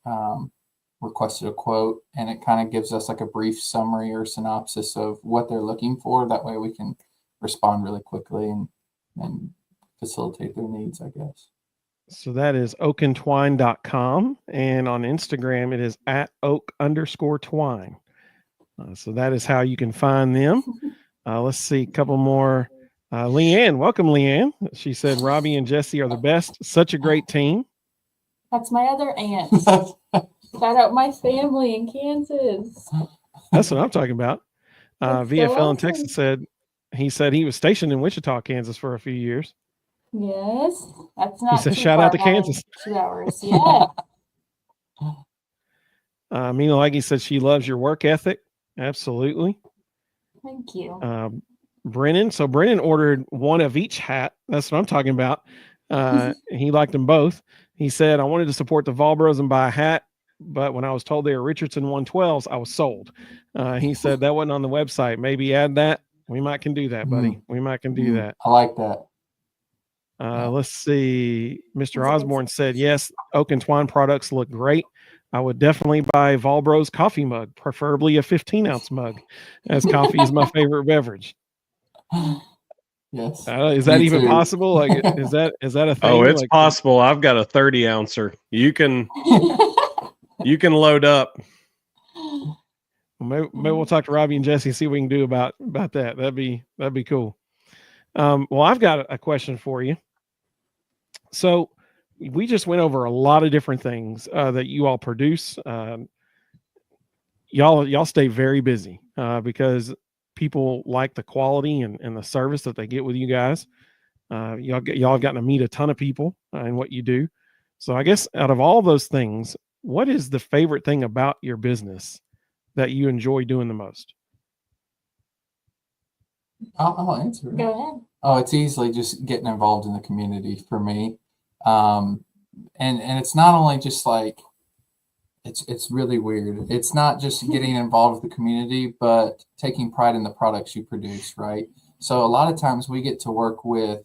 requested a quote, and it kind of gives us like a brief summary or synopsis of what they're looking for. That way we can respond really quickly and facilitate their needs, I guess. So that is oakandtwine.com. And on Instagram, it is at oak_twine. So that is how you can find them. Let's see a couple more. Leanne, welcome, Leanne. She said, Robbie and Jesse are the best. Such a great team. That's my other aunt. Shout out my family in Kansas. That's what I'm talking about. That's VFL so in Texas said he was stationed in Wichita, Kansas for a few years. Yes, that's He not said, too shout far, out to about Kansas. 2 hours. Yeah. Mina Leggy said she loves your work ethic. Absolutely. Thank you. Brennan. So Brennan ordered one of each hat. That's what I'm talking about. He liked them both. He said, I wanted to support the Vol Bros and buy a hat, but when I was told they were Richardson 112s, I was sold. He said that wasn't on the website. Maybe add that. We might can do that, buddy. We might can do that. I like that. Let's see. Mr. Osborne said, yes, Oak and Twine products look great. I would definitely buy Vol Bros coffee mug, preferably a 15-ounce mug, as coffee is my favorite beverage. Yes. Is that even possible? Like, is that a thing? Oh, it's like, possible. I've got a 30-ouncer. You can load up. Maybe we'll talk to Robbie and Jesse, see what we can do about that. That'd be cool. Well, I've got a question for you. So we just went over a lot of different things that you all produce. Y'all stay very busy because people like the quality and the service that they get with you guys. Y'all have gotten to meet a ton of people in what you do. So I guess out of all those things, what is the favorite thing about your business that you enjoy doing the most? I'll answer it. Go ahead. Oh, it's easily just getting involved in the community for me. And it's not only just like, it's really weird. It's not just getting involved with the community, but taking pride in the products you produce, right? So a lot of times we get to work with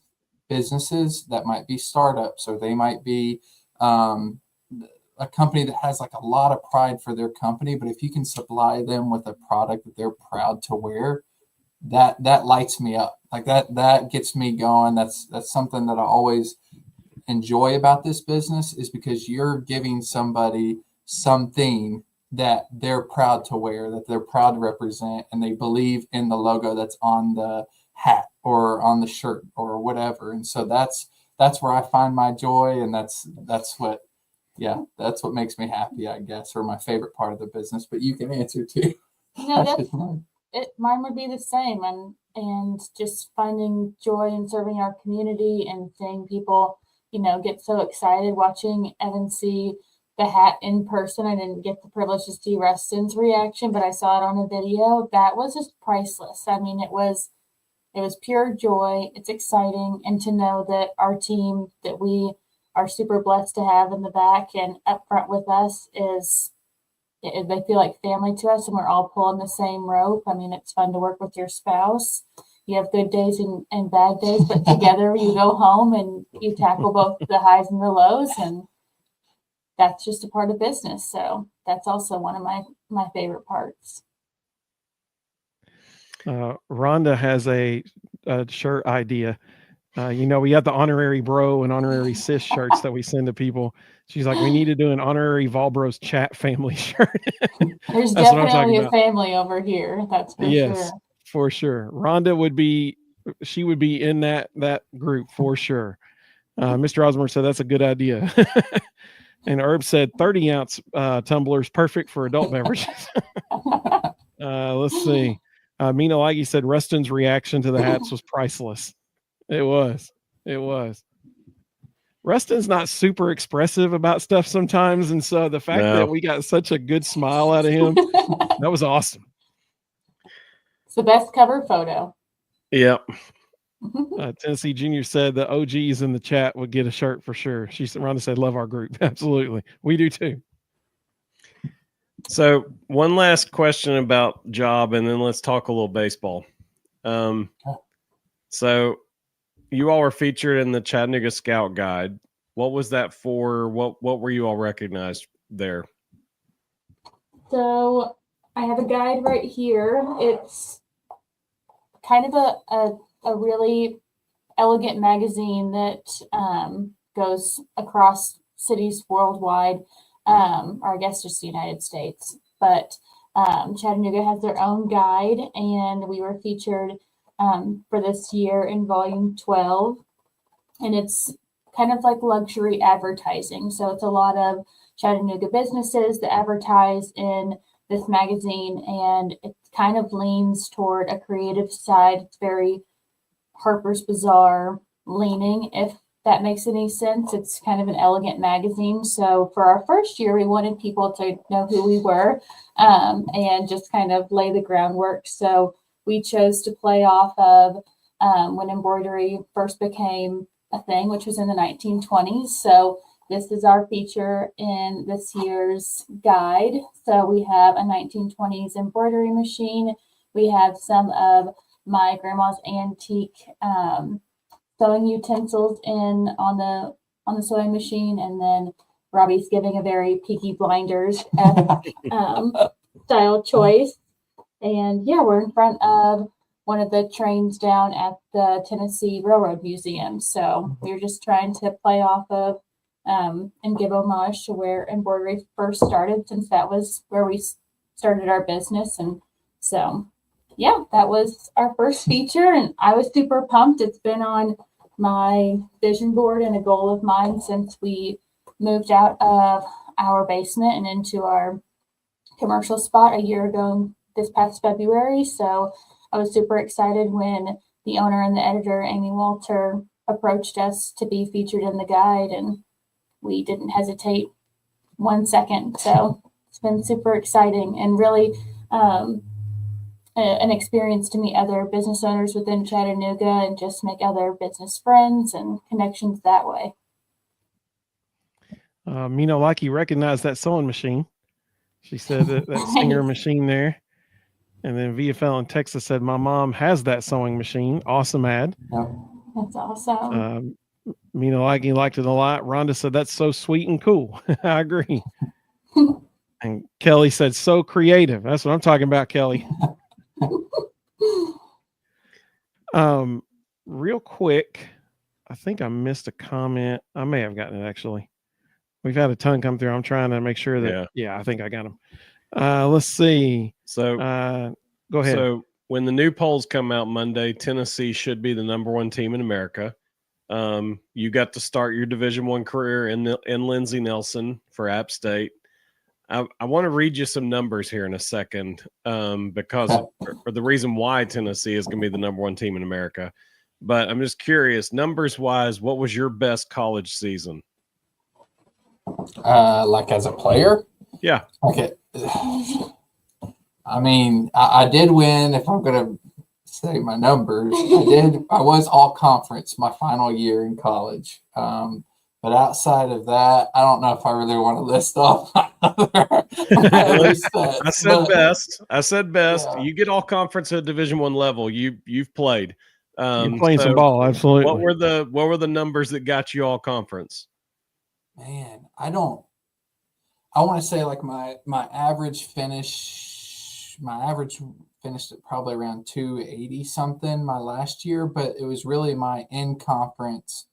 businesses that might be startups, or they might be a company that has like a lot of pride for their company. But if you can supply them with a product that they're proud to wear, that lights me up. Like that gets me going. That's something that I always enjoy about this business, is because you're giving somebody something that they're proud to wear, that they're proud to represent, and they believe in the logo that's on the hat or on the shirt or whatever. And so that's where I find my joy, and that's what makes me happy, I guess, or my favorite part of the business. But you can answer too. No, mine would be the same, and just finding joy in serving our community and seeing people, get so excited watching Evan see the hat in person. I didn't get the privilege to see Rustin's reaction, but I saw it on a video. That was just priceless. I mean, it was pure joy. It's exciting, and to know that our team that we are super blessed to have in the back and up front with us they feel like family to us, and we're all pulling the same rope. I mean, it's fun to work with your spouse. You have good days and bad days, but together you go home and you tackle both the highs and the lows, and that's just a part of business. So that's also one of my favorite parts. Rhonda has a shirt idea. We have the honorary bro and honorary sis shirts that we send to people. She's like, we need to do an honorary Vol Bros chat family shirt. There's definitely a family over here. That's for sure. For sure. Rhonda would be in that group for sure. Mr. Osborne said that's a good idea. And Herb said 30-ounce tumblers, perfect for adult beverages. Let's see. Mina Leggy said Rustin's reaction to the hats was priceless. It was. Rustin's not super expressive about stuff sometimes, and so the fact that we got such a good smile out of him, that was awesome. It's the best cover photo. Yep. Tennessee Junior said the OGs in the chat would get a shirt for sure. Rhonda said, love our group. Absolutely. We do too. So one last question about job, and then let's talk a little baseball. So you all were featured in the Chattanooga Scout Guide. What was that for? What were you all recognized there? So I have a guide right here. It's kind of a really elegant magazine that goes across cities worldwide, or I guess just the United States. But Chattanooga has their own guide, and we were featured for this year in volume 12. And it's kind of like luxury advertising. So it's a lot of Chattanooga businesses that advertise in this magazine, and it kind of leans toward a creative side. It's very Harper's Bazaar leaning, if that makes any sense. It's kind of an elegant magazine. So for our first year, we wanted people to know who we were and just kind of lay the groundwork. So we chose to play off of when embroidery first became a thing, which was in the 1920s. So this is our feature in this year's guide. So we have a 1920s embroidery machine. We have some of my grandma's antique sewing utensils on the sewing machine, and then Robbie's giving a very Peaky Blinders style choice. And yeah, we're in front of one of the trains down at the Tennessee Railroad Museum. So we're just trying to play off of and give homage to where embroidery first started, since that was where we started our business. And so yeah, that was our first feature, and I was super pumped. It's been on my vision board and a goal of mine since we moved out of our basement and into our commercial spot a year ago this past February. So I was super excited when the owner and the editor, Amy Walter, approached us to be featured in the guide, and we didn't hesitate 1 second. So it's been super exciting and really an experience to meet other business owners within Chattanooga and just make other business friends and connections that way. Mina Lucky recognized that sewing machine. She said that Singer machine there. And then VFL in Texas said, my mom has that sewing machine. Awesome ad. That's awesome. Mina Lucky liked it a lot. Rhonda said, that's so sweet and cool. I agree. And Kelly said, so creative. That's what I'm talking about, Kelly. Real quick, I think I missed a comment. I may have gotten it actually. We've had a ton come through. I'm trying to make sure that I think I got them. Let's see. So go ahead. So when the new polls come out Monday, Tennessee should be the #1 team in America. You got to start your Division I career in Lindsey Nelson for App State. I want to read you some numbers here in a second because or the reason why Tennessee is going to be the #1 team in America. But I'm just curious, numbers wise, what was your best college season? Like as a player? Yeah. Okay. I mean, I did win. If I'm going to say my numbers, I was all conference my final year in college. But outside of that, I don't know if I really want to list off my other stats. I said best. Yeah. You get all conference at Division I level. You've played. You're playing some ball, absolutely. What were the numbers that got you all conference? Man, I want to say like my average finished at probably around 280 something my last year, but it was really my in conference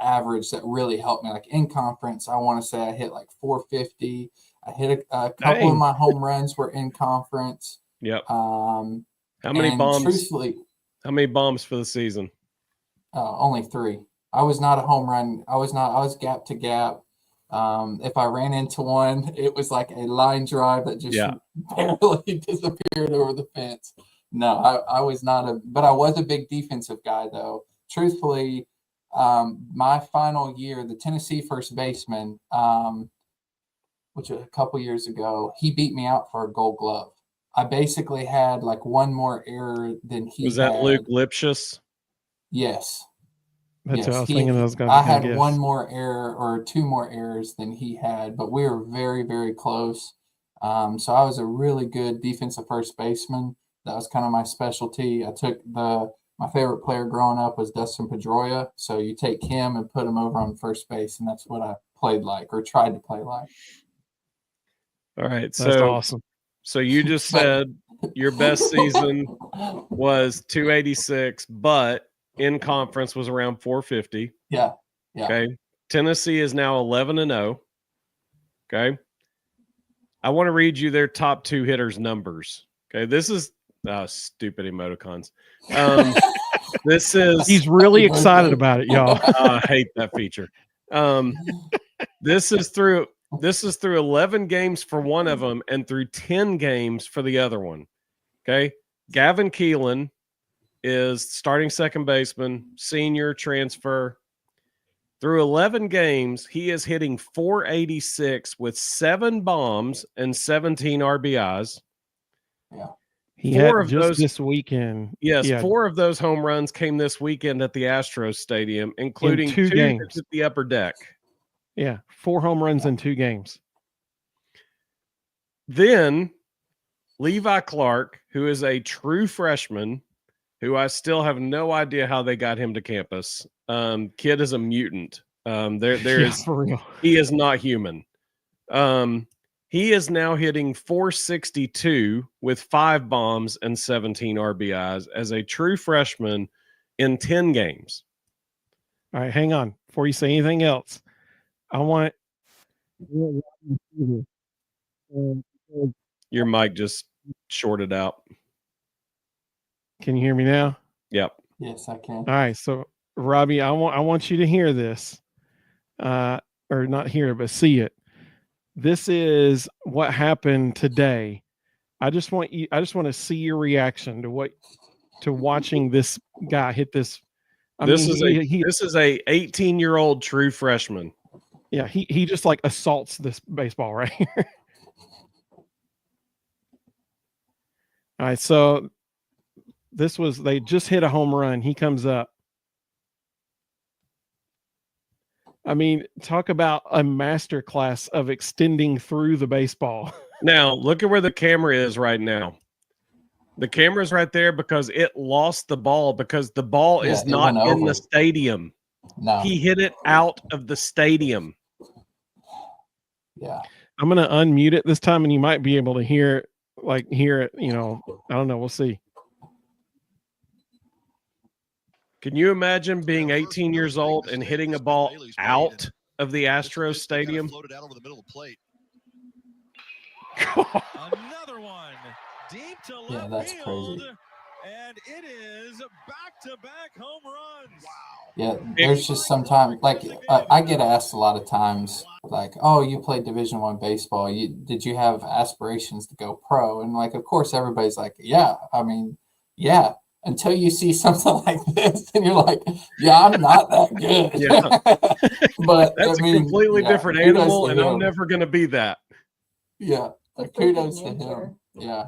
average that really helped me. Like in conference, I want to say I hit like 450. I hit a couple of my home runs were in conference. Yep. How many bombs? Truthfully, how many bombs for the season? Only 3. I was not a home run. I was gap to gap. If I ran into one, it was like a line drive that just barely disappeared over the fence. No, I was not but I was a big defensive guy though. Truthfully, my final year, the Tennessee first baseman, which a couple years ago, he beat me out for a Gold Glove. I basically had like one more error than he Was that had. Luke Lipschitz? Yes. That's what I Yes, was thinking. I was going I to had guess. one more error or two more errors than he had, but we were very, very close. So I was a really good defensive first baseman. That was kind of my specialty. I took my favorite player growing up was Dustin Pedroia. So you take him and put him over on first base, and that's what I played like or tried to play like. All right. That's awesome. So you just said your best season was 286, but in conference was around 450. Yeah. Okay. Tennessee is now 11-0. Okay. I want to read you their top 2 hitters' numbers. Okay. This is stupid emoticons. This is He's really excited about it, y'all. I hate that feature. This is through 11 games for one of them and through 10 games for the other one. Okay. Gavin Keelan is starting second baseman, senior transfer. Through 11 games, he is hitting 486 with 7 bombs and 17 RBIs. Yeah. He had just this weekend. Yes, 4 of those home runs came this weekend at the Astros Stadium, including 2 games at the upper deck. Yeah, 4 home runs in 2 games. Then Levi Clark, who is a true freshman, who I still have no idea how they got him to campus. Kid is a mutant. For real. He is not human. He is now hitting 462 with 5 bombs and 17 RBIs as a true freshman in 10 games. All right, hang on. Before you say anything else, I want your mic just shorted out. Can you hear me now? Yep. Yes, I can. All right, so Robbie, I want you to hear this, or not hear it, but see it. This is what happened today. I just want to see your reaction to watching this guy hit this. This is a 18-year-old true freshman. Yeah, he just like assaults this baseball right here. All right, so they just hit a home run. He comes up. I mean, talk about a masterclass of extending through the baseball. Now, look at where the camera is right now. The camera's right there because it lost the ball because the ball is not in the stadium. No. He hit it out of the stadium. Yeah. I'm going to unmute it this time and you might be able to hear it, I don't know. We'll see. Can you imagine being 18 years old and hitting a ball out of the Astros stadium? Floated out over the middle of the plate. Another one deep to left Yeah, that's field, crazy. and it is back-to-back home runs. Wow. Yeah, there's just sometimes like I get asked a lot of times like, "Oh, you played Division I baseball. Did you have aspirations to go pro?" And like, of course, everybody's like, "Yeah." I mean, yeah. Until you see something like this, and you're like, "Yeah, I'm not that good." Yeah. But that's a completely different animal, and I'm never going to be that. Yeah, kudos to him. Yeah,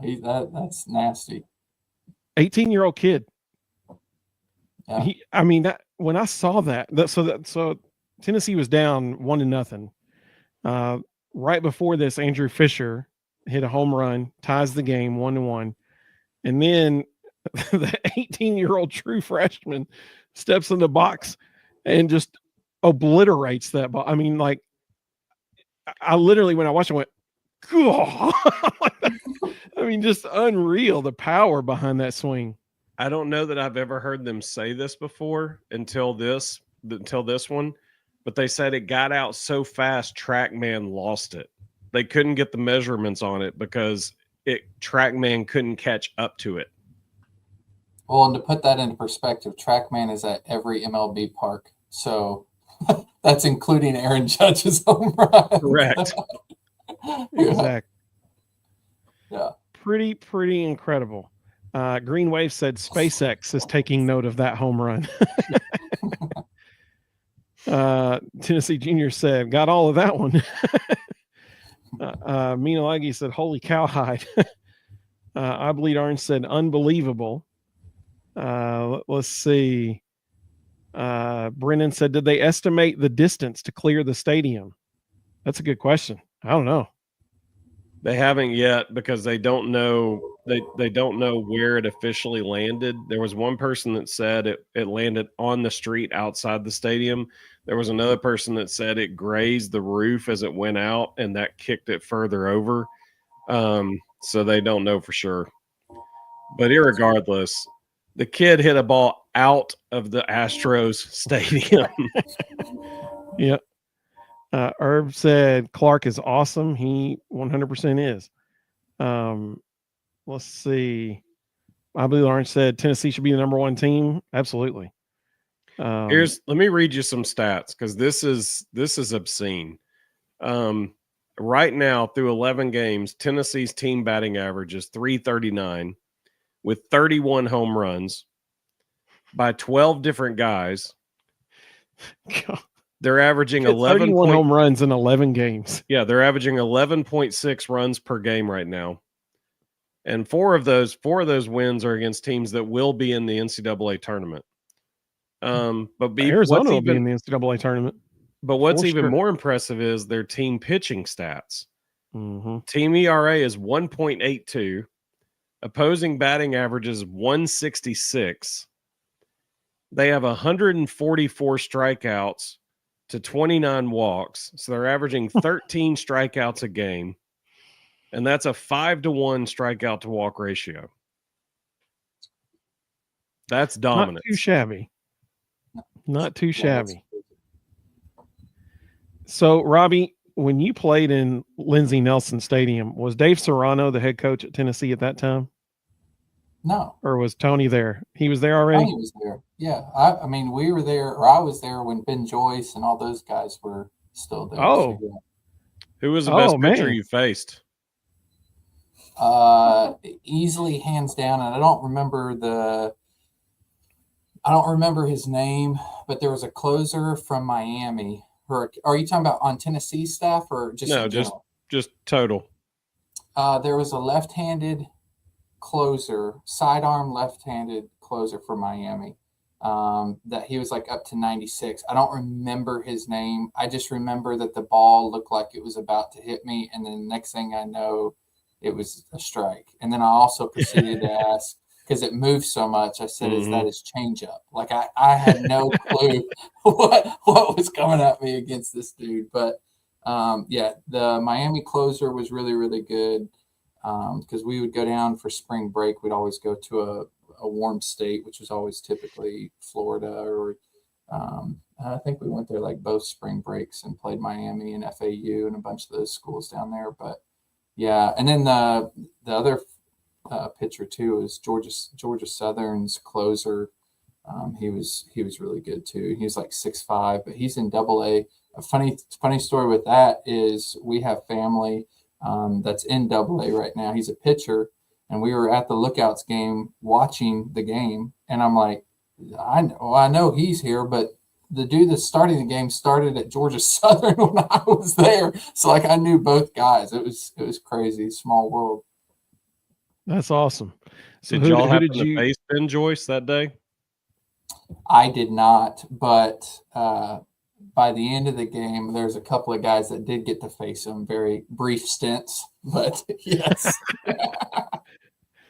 that's nasty. 18-year-old kid. Yeah. When I saw so Tennessee was down 1-0. Right before this, Andrew Fisher hit a home run, ties the game 1-1, and then the 18-year-old true freshman steps in the box and just obliterates that ball. I mean, like, I literally, when I watched it, went, "God!" I mean, just unreal, the power behind that swing. I don't know that I've ever heard them say this before until this one, but they said it got out so fast, TrackMan lost it. They couldn't get the measurements on it because TrackMan couldn't catch up to it. Well, and to put that into perspective, TrackMan is at every MLB park. So that's including Aaron Judge's home run. Correct. Exactly. Yeah. Pretty incredible. Green Wave said SpaceX is taking note of that home run. Tennessee Junior said, got all of that one. Mina Leggy said, holy cowhide. I Bleed Orange said unbelievable. Let's see. Brennan said, did they estimate the distance to clear the stadium? That's a good question. I don't know. They haven't yet because they don't know they don't know where it officially landed. There was one person that said it landed on the street outside the stadium. There was another person that said it grazed the roof as it went out and that kicked it further over. So they don't know for sure. But irregardless, the kid hit a ball out of the Astros stadium. Yep. Herb said Clark is awesome. He 100% is. Let's see. I believe Orange said Tennessee should be the number one team. Absolutely. Let me read you some stats because this is obscene. Right now, through 11 games, Tennessee's team batting average is .339 with 31 home runs by 12 different guys. They're averaging 31 home runs in 11 games. Yeah, they're averaging 11.6 runs per game right now. And four of those wins are against teams that will be in the NCAA tournament. Arizona will be in the NCAA tournament. But what's even more impressive is their team pitching stats. Mm-hmm. Team ERA is 1.82. Opposing batting average is 166. They have 144 strikeouts to 29 walks. So they're averaging 13 strikeouts a game. And that's a 5-to-1 strikeout to walk ratio. That's dominant. Not too shabby. Not too shabby. So, Robbie, when you played in Lindsey Nelson Stadium, was Dave Serrano the head coach at Tennessee at that time? No. Or was Tony there? He was there already? Tony was there. Yeah. I mean, we were there, or I was there when Ben Joyce and all those guys were still there. Oh. So, yeah. Who was the best pitcher you faced? Easily, hands down, and I don't remember his name, but there was a closer from Miami. Are you talking about on Tennessee staff or just no, just total? There was a left-handed closer, sidearm left-handed closer for Miami. That he was like up to 96. I don't remember his name. I just remember that the ball looked like it was about to hit me, and then the next thing I know, it was a strike. And then I also proceeded to ask, because it moved so much, I said, is that his changeup? Like I had no clue what was coming at me against this dude. But yeah, the Miami closer was really, really good. Because we would go down for spring break. We'd always go to a warm state, which was always typically Florida, or I think we went there like both spring breaks and played Miami and FAU and a bunch of those schools down there. But yeah, and then the other pitcher too is Georgia Southern's closer. He was really good too. He was like 6'5", but he's in AA. A funny story with that is we have family that's in AA right now. He's a pitcher, and we were at the Lookouts game watching the game, and I'm like, I know he's here, but the dude that's starting the game started at Georgia Southern when I was there. So like I knew both guys. It was crazy, small world. That's awesome. So did y'all happen to face Ben Joyce that day? I did not, but by the end of the game, there's a couple of guys that did get to face him, very brief stints, but yes.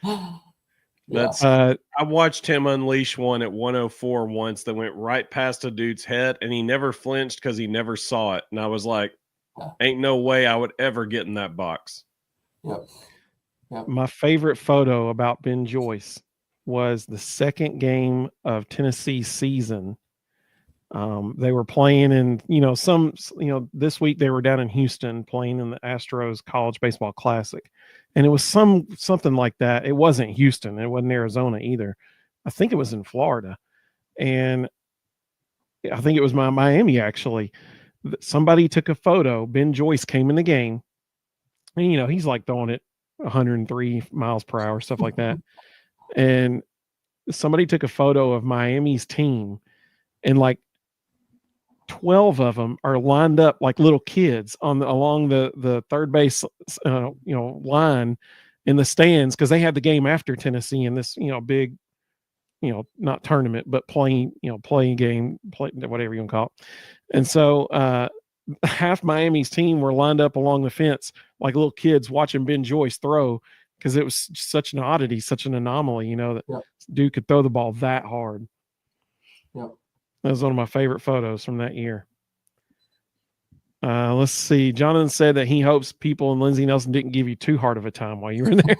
I watched him unleash one at 104 once that went right past a dude's head, and he never flinched because he never saw it. And I was like, ain't no way I would ever get in that box. Yep. My favorite photo about Ben Joyce was the second game of Tennessee's season. They were playing in, this week they were down in Houston playing in the Astros College Baseball Classic. And it was something like that. It wasn't Houston. It wasn't Arizona either. I think it was in Florida. And I think it was Miami, actually. Somebody took a photo. Ben Joyce came in the game. And, he's like throwing it 103 miles per hour, stuff like that. And somebody took a photo of Miami's team, and like 12 of them are lined up like little kids along the third base, line, in the stands because they had the game after Tennessee in this, big, not tournament, but playing game, whatever you want to call it. And so half Miami's team were lined up along the fence like little kids watching Ben Joyce throw because it was such an oddity, such an anomaly, that dude could throw the ball that hard. Yep. That was one of my favorite photos from that year. Let's see. Jonathan said that he hopes people and Lindsey Nelson didn't give you too hard of a time while you were there.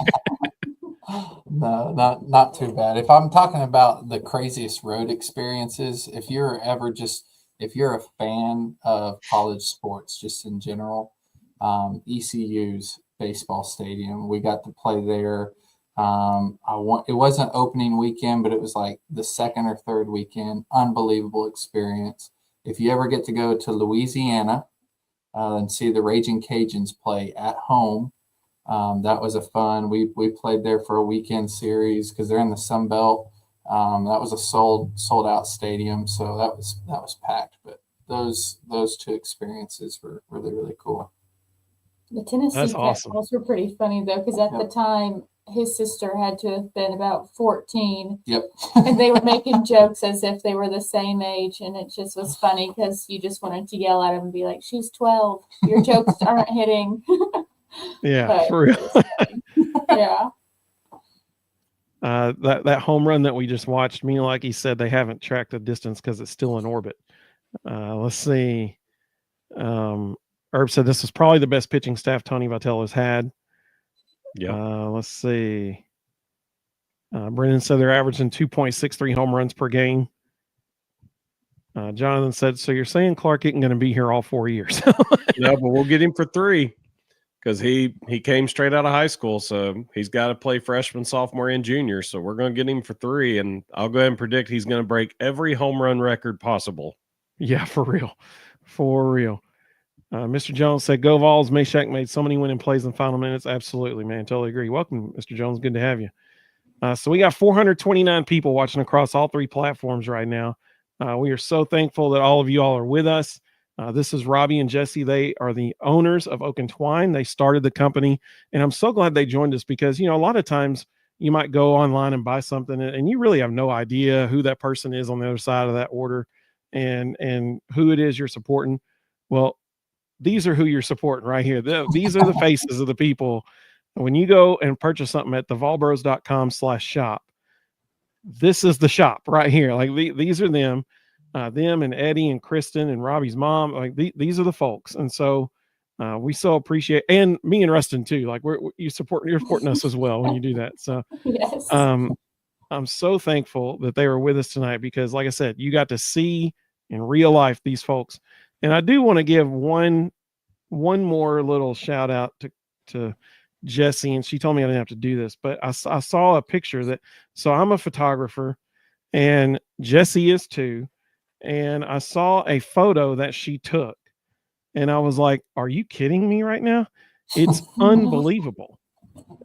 No, not too bad. If I'm talking about the craziest road experiences, if you're a fan of college sports, just in general, ECU's baseball stadium, we got to play there. It wasn't opening weekend, but it was like the second or third weekend. Unbelievable experience. If you ever get to go to Louisiana and see the Raging Cajuns play at home, that was a fun. We played there for a weekend series because they're in the Sun Belt. That was a sold out stadium, so that was packed. But those two experiences were really, really cool. The Tennessee That's awesome. Capitals were pretty funny though, because at the time his sister had to have been about 14. Yep. And they were making jokes as if they were the same age, and it just was funny because you just wanted to yell at him and be like, "She's 12. Your jokes aren't hitting." Yeah, But for real. yeah. That home run that we just watched, me like he said, they haven't tracked the distance because it's still in orbit. Let's see. Herb said this is probably the best pitching staff Tony Vitello has had. Yeah. Let's see. Brendan said they're averaging 2.63 home runs per game. Jonathan said, so you're saying Clark isn't going to be here all 4 years? No, but we'll get him for 3 because he came straight out of high school. So he's got to play freshman, sophomore, and junior. So we're going to get him for 3. And I'll go ahead and predict he's going to break every home run record possible. Yeah, for real. For real. Mr. Jones said, go Vols. Mashack made so many winning plays in final minutes. Absolutely, man. Totally agree. Welcome, Mr. Jones. Good to have you. So we got 429 people watching across all 3 platforms right now. We are so thankful that all of you all are with us. This is Robbie and Jesse. They are the owners of Oak and Twine. They started the company, and I'm so glad they joined us because, a lot of times you might go online and buy something and you really have no idea who that person is on the other side of that order and who it is you're supporting. Well, these are who you're supporting right here. These are the faces of the people. When you go and purchase something at thevolbros.com/shop, this is the shop right here. Like these are them and Eddie and Kristen and Robbie's mom. Like these are the folks. And so we so appreciate, and me and Rustin too. Like you're supporting us as well when you do that. So Yes. I'm so thankful that they were with us tonight because, like I said, you got to see in real life these folks. And I do want to give one more little shout out to Jesse, and she told me I didn't have to do this, but I saw a picture so I'm a photographer and Jesse is too. And I saw a photo that she took and I was like, are you kidding me right now? It's unbelievable.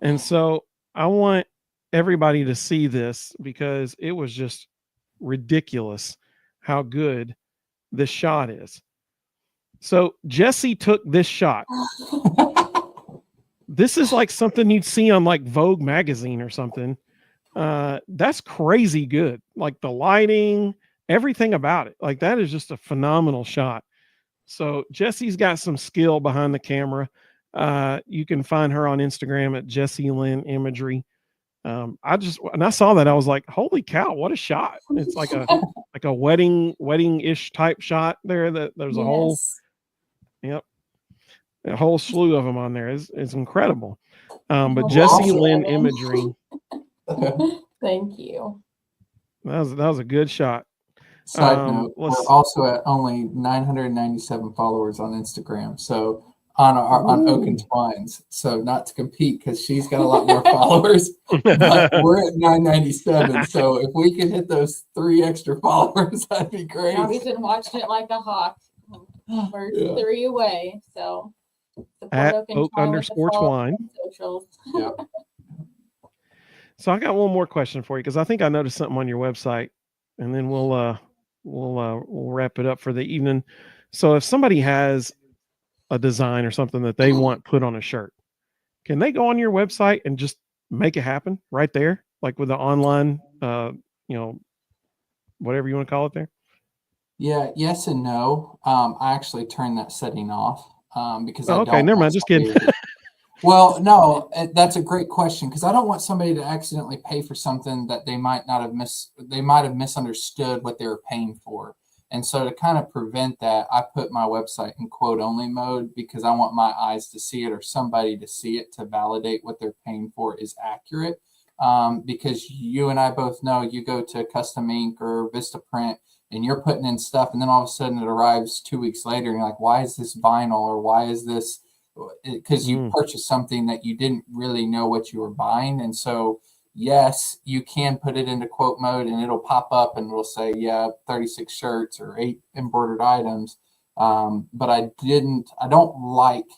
And so I want everybody to see this because it was just ridiculous how good this shot is. So Jesse took this shot. This is like something you'd see on like Vogue magazine or something. That's crazy good. Like the lighting, everything about it. Like that is just a phenomenal shot. So Jesse's got some skill behind the camera. You can find her on Instagram at Jessie Lynn Imagery. When I saw that, I was like, holy cow, what a shot. It's like a wedding-ish type shot there. There's a whole a whole slew of them on there. Is incredible. But Jessie Lynn Imagery. Thank you. That was a good shot. Side note, we're also at only 997 followers on Instagram. So on Oak and Twines. So not to compete because she's got a lot more followers, but we're at 997. So if we could hit those 3 extra followers, that'd be great. Now he's been watching it like a hawk. We're 3 away. So at Oak_Twine. Yeah. So I got one more question for you because I think I noticed something on your website, and then we'll wrap it up for the evening. So if somebody has a design or something that they want put on a shirt, can they go on your website and just make it happen right there, like with the online, whatever you want to call it there? Yeah, yes and no. I actually turned that setting off because I Okay, don't never want mind. Just kidding. somebody Well, no, that's a great question because I don't want somebody to accidentally pay for something that they might not have they might have misunderstood what they were paying for. And so to kind of prevent that, I put my website in quote only mode because I want my eyes to see it or somebody to see it to validate what they're paying for is accurate. Because you and I both know you go to Custom Ink or Vistaprint and you're putting in stuff and then all of a sudden it arrives 2 weeks later and you're like, why is this vinyl or why is this? Because you purchased something that you didn't really know what you were buying. And so, yes, you can put it into quote mode and it'll pop up and it'll say, yeah, 36 shirts or 8 embroidered items. But I don't like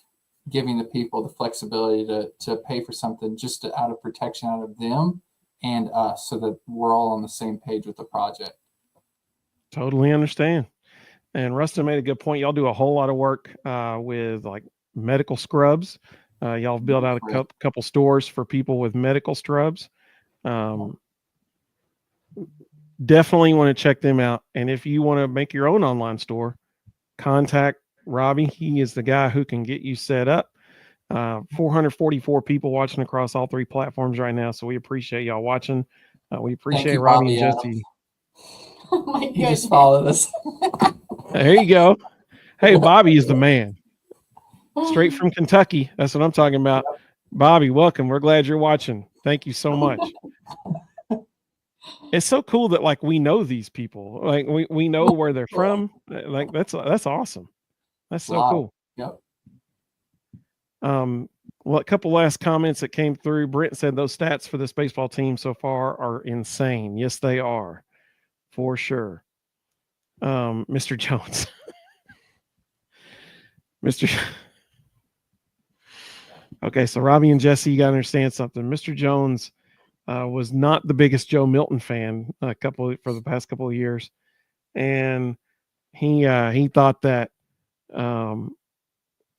giving the people the flexibility to pay for something just out of protection out of them and us so that we're all on the same page with the project. Totally understand. And Rustin made a good point. Y'all do a whole lot of work with like medical scrubs. Y'all built out a couple stores for people with medical scrubs. Definitely want to check them out. And if you want to make your own online store, contact Robbie. He is the guy who can get you set up. 444 people watching across all 3 platforms right now. So we appreciate y'all watching. We appreciate you, Robbie and Bobby, Jesse. Oh my You goodness. just followed us. There you go. Hey, Bobby is the man. Straight from Kentucky. That's what I'm talking about. Bobby, welcome. We're glad you're watching. Thank you so much. It's so cool that like we know these people. Like we know where they're from. Like that's awesome. That's so cool. Yep. Well, a couple last comments that came through. Brent said those stats for this baseball team so far are insane. Yes, they are. For sure. Mr. Jones. Okay, so Robbie and Jesse, you got to understand something. Mr. Jones was not the biggest Joe Milton fan for the past couple of years, and he thought that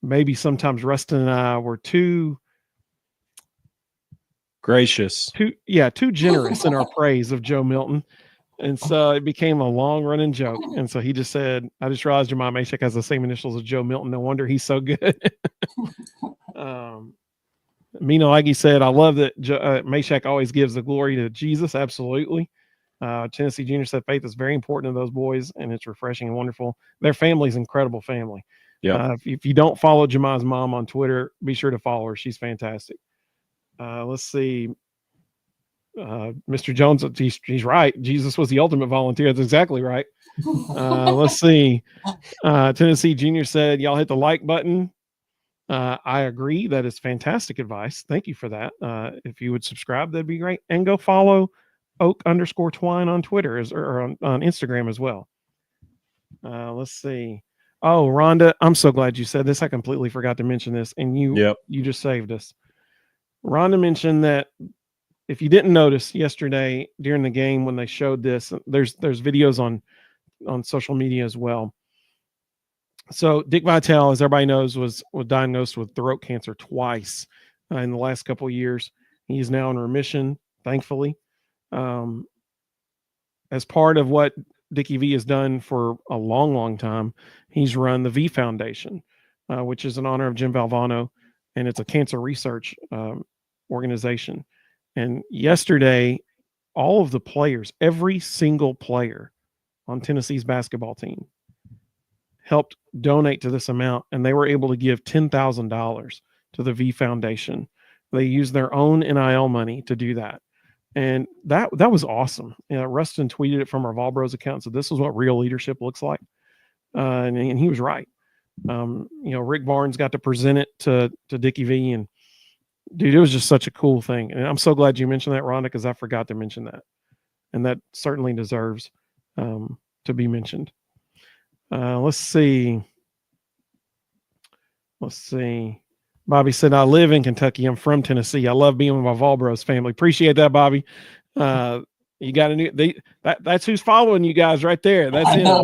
maybe sometimes Rustin and I were too gracious, too generous in our praise of Joe Milton. And so it became a long running joke. And so he just said, I just realized your mom Mashack has the same initials as Joe Milton. No wonder he's so good. Mina Leggy said, I love that Mashack always gives the glory to Jesus. Absolutely. Tennessee Junior said faith is very important to those boys and it's refreshing and wonderful. Their family's an incredible family. Yeah. If you don't follow Jemiah's mom on Twitter, be sure to follow her. She's fantastic. Let's see. Mr. Jones, he's right. Jesus was the ultimate volunteer. That's exactly right. Let's see. Tennessee Junior said, y'all hit the like button. I agree. That is fantastic advice. Thank you for that. If you would subscribe, that'd be great. And go follow Oak_Twine on Twitter or on Instagram as well. Let's see. Oh, Rhonda, I'm so glad you said this. I completely forgot to mention this. And you just saved us. Rhonda mentioned that if you didn't notice yesterday during the game when they showed this, there's videos on social media as well. So Dick Vitale, as everybody knows, was diagnosed with throat cancer twice in the last couple of years. He is now in remission, thankfully. As part of what Dickie V has done for a long, long time, he's run the V Foundation, which is in honor of Jim Valvano, and it's a cancer research organization. And yesterday, all of the players, every single player on Tennessee's basketball team helped donate to this amount, and they were able to give $10,000 to the V Foundation. They used their own NIL money to do that. And that was awesome. Rustin tweeted it from our Vol Bros account. So this is what real leadership looks like. And he was right. Rick Barnes got to present it to Dickie V, and dude, it was just such a cool thing. And I'm so glad you mentioned that, Rhonda, because I forgot to mention that. And that certainly deserves to be mentioned. Let's see. Bobby said, I live in Kentucky. I'm from Tennessee. I love being with my Vol Bros family. Appreciate that, Bobby. You got that's who's following you guys right there. That's it. I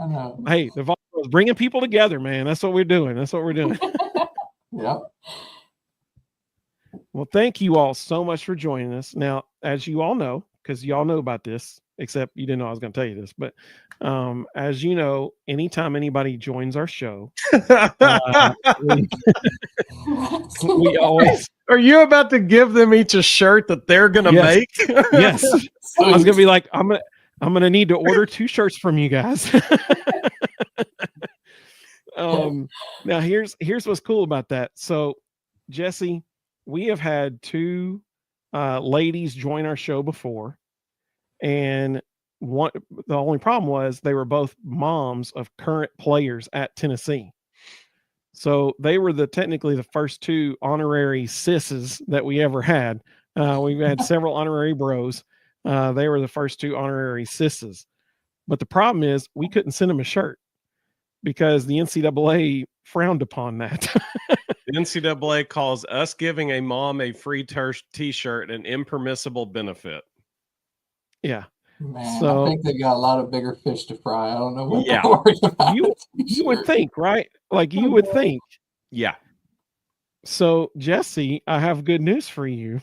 know. Hey, the Vol Bros bringing people together, man. That's what we're doing. Yep. Well, thank you all so much for joining us. Now, as you all know, because you all know about this, except you didn't know I was going to tell you this, but as you know, anytime anybody joins our show, we always. Are you about to give them each a shirt that they're gonna Yes. make? Yes, I was gonna be like, I'm gonna need to order 2 shirts from you guys. Now here's what's cool about that. So, Jesse, we have had 2 ladies join our show before, and the only problem was they were both moms of current players at Tennessee. So they were technically the first 2 honorary sisses that we ever had. We've had several honorary bros. They were the first 2 honorary sisses. But the problem is we couldn't send them a shirt because the NCAA frowned upon that. The NCAA calls us giving a mom a free t-shirt an impermissible benefit. Yeah. Man, So- I think they got a lot of bigger fish to fry. I don't know what Yeah. they're worried about. You would think, right? Like you would think. Yeah. So, Jesse, I have good news for you.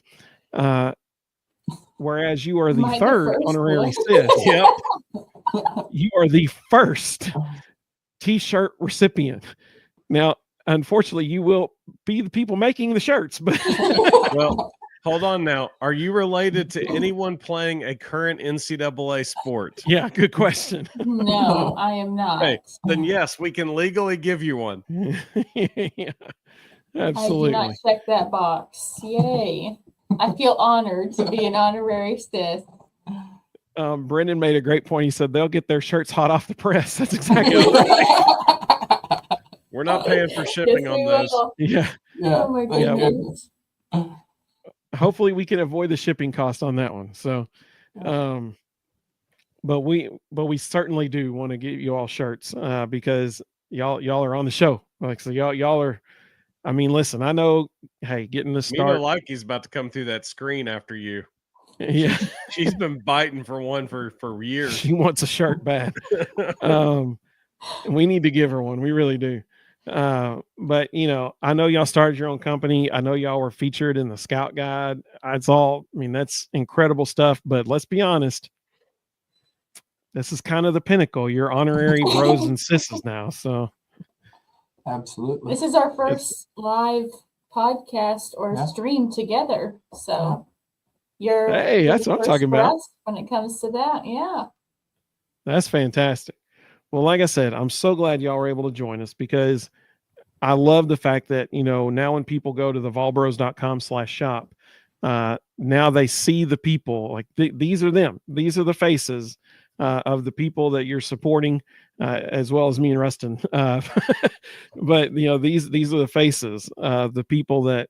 Whereas you are the Am I the 3rd first honorary one? sis, Yep. you are the first t-shirt recipient. Now, unfortunately, you will be the people making the shirts, but Well, hold on now. Are you related to anyone playing a current NCAA sport? yeah, good question. No, I am not. Hey, then yes, we can legally give you one. Yeah, I do absolutely. not check that box. Yay. I feel honored to be an honorary sis. Brendan made a great point. He said they'll get their shirts hot off the press. That's exactly what We're not paying for shipping Yes, on we those. will. Yeah. Yeah, Oh my thank Yeah, goodness. Hopefully we can avoid the shipping cost on that one. So but we certainly do want to give you all shirts because y'all are on the show. Like, so y'all are, I mean, listen, I know, hey, getting the Mino start. like he's about to come through that screen after you. Yeah. She's been biting for one for years. She wants a shirt bad. We need to give her one. We really do. But you know, I know y'all started your own company. I know y'all were featured in the Scout Guide. It's all, I mean, that's incredible stuff. But let's be honest, this is kind of the pinnacle. You're honorary bros and sisses now. So Absolutely. This is our first live podcast or Yeah. stream together. So you're Hey, that's the what I'm first talking for about. us when it comes to that. Yeah. that's fantastic. Well, like I said, I'm so glad y'all were able to join us because I love the fact that, you know, now when people go to the volbros.com/shop, now they see the people like these are them. These are the faces of the people that you're supporting, as well as me and Rustin. But you know, these are the faces of the people that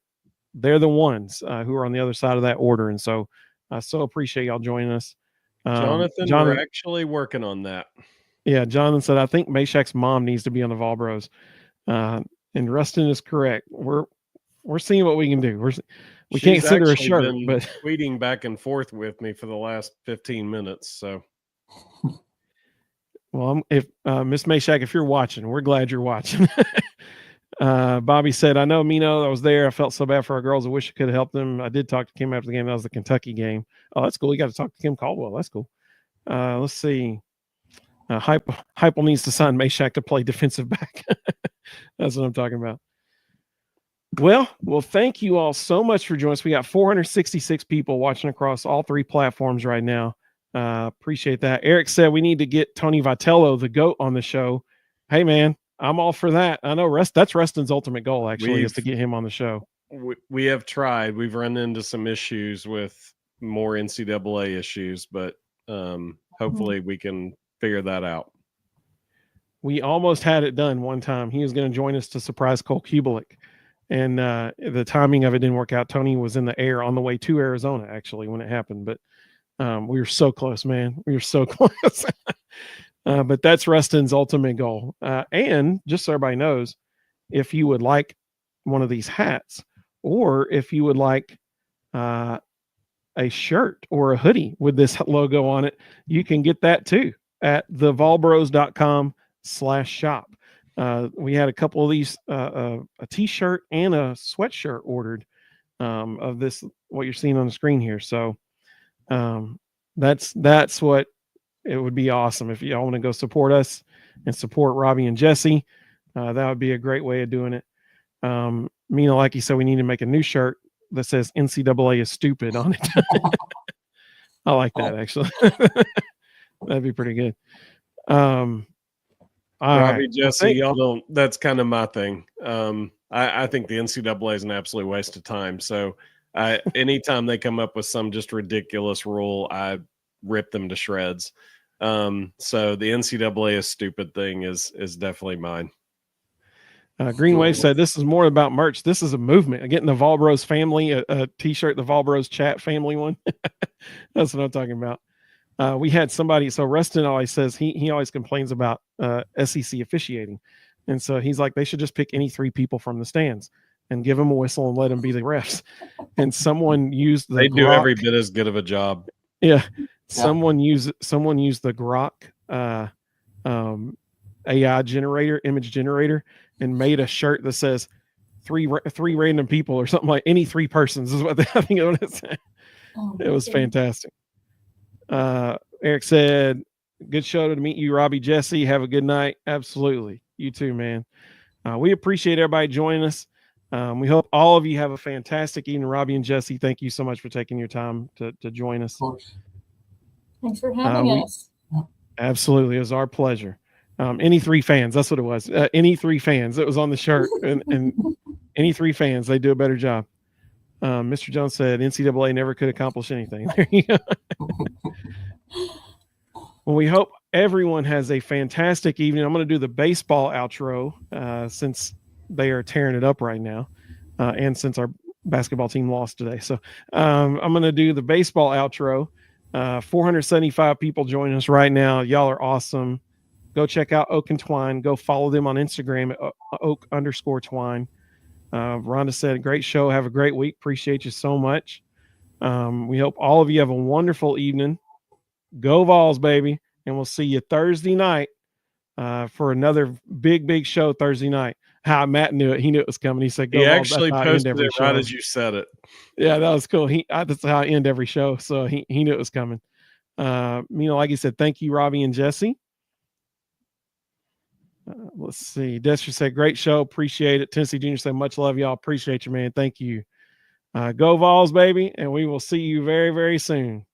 they're the ones who are on the other side of that order. And so I so appreciate y'all joining us. Jonathan, we're actually working on that. Yeah, Jonathan said, I think Mashack's mom needs to be on the Volbros. And Rustin is correct. We're seeing what we can do. We She's can't send her a actually shirt, been but tweeting back and forth with me for the last 15 minutes. So, well, if Miss Mashack, if you're watching, we're glad you're watching. Bobby said, I know Mino, I was there. I felt so bad for our girls. I wish I could have helped them. I did talk to Kim after the game. That was the Kentucky game. Oh, that's cool. You got to talk to Kim Caldwell. That's cool. Let's see. Heupel needs to sign Mashack to play defensive back. That's what I'm talking about. Well, thank you all so much for joining us. We got 466 people watching across all 3 platforms right now. Appreciate that. Eric said we need to get Tony Vitello, the GOAT, on the show. Hey, man, I'm all for that. I know that's Rustin's ultimate goal, actually, is to get him on the show. We have tried. We've run into some issues with more NCAA issues, but hopefully we can figure that out. We almost had it done one time. He was going to join us to surprise Cole Kubelik. And the timing of it didn't work out. Tony was in the air on the way to Arizona, actually, when it happened. But we were so close, man. We were so close. But that's Rustin's ultimate goal. And just so everybody knows, if you would like one of these hats, or if you would like a shirt or a hoodie with this logo on it, you can get that too at thevolbros.com/shop. We had a couple of these, a t-shirt and a sweatshirt ordered of this, what you're seeing on the screen here. So that's what it would be awesome if y'all want to go support us and support Robbie and Jesse. That would be a great way of doing it. Mina, like you said, we need to make a new shirt that says NCAA is stupid on it. I like that, actually. That'd be pretty good. All Robbie, right. Jesse, y'all don't. That's kind of my thing. I think the NCAA is an absolute waste of time. So, anytime they come up with some just ridiculous rule, I rip them to shreds. So the NCAA is stupid thing is definitely mine. Greenway said this is more about merch. This is a movement. Getting the Vol Bros family a t-shirt, the Vol Bros chat family one. That's what I'm talking about. We had somebody. So Rustin always says he always complains about SEC officiating, and so he's like they should just pick any 3 people from the stands and give them a whistle and let them be the refs. And someone used the they do every bit as good of a job. Yeah, someone used the Grok AI generator, image generator, and made a shirt that says three random people or something, like any 3 persons is what I think of it said. It was fantastic. Eric said, good show to meet you, Robbie, Jesse. Have a good night. Absolutely. You too, man. We appreciate everybody joining us. We hope all of you have a fantastic evening. Robbie and Jesse, thank you so much for taking your time to join us. Of course. Thanks for having us. Absolutely. It was our pleasure. Any 3 fans, that's what it was. Any 3 fans. It was on the shirt. And any 3 fans, they do a better job. Mr. Jones said NCAA never could accomplish anything. There you go. Well, we hope everyone has a fantastic evening. I'm going to do the baseball outro since they are tearing it up right now, and since our basketball team lost today. So I'm going to do the baseball outro. 475 people joining us right now. Y'all are awesome. Go check out Oak and Twine. Go follow them on Instagram at Oak_Twine. Rhonda said, great show. Have a great week. Appreciate you so much. We hope all of you have a wonderful evening. Go Vols, baby. And we'll see you Thursday night for another big show Thursday night. How Matt knew it. He knew it was coming. He said, go He Vols. actually posted it right as you said it. Yeah, that was cool. That's how I end every show. So he knew it was coming. Like he said, thank you, Robbie and Jesse. Let's see. Dexter said, great show. Appreciate it. Tennessee Junior said, much love, y'all. Appreciate you, man. Thank you. Go Vols, baby. And we will see you very, very soon.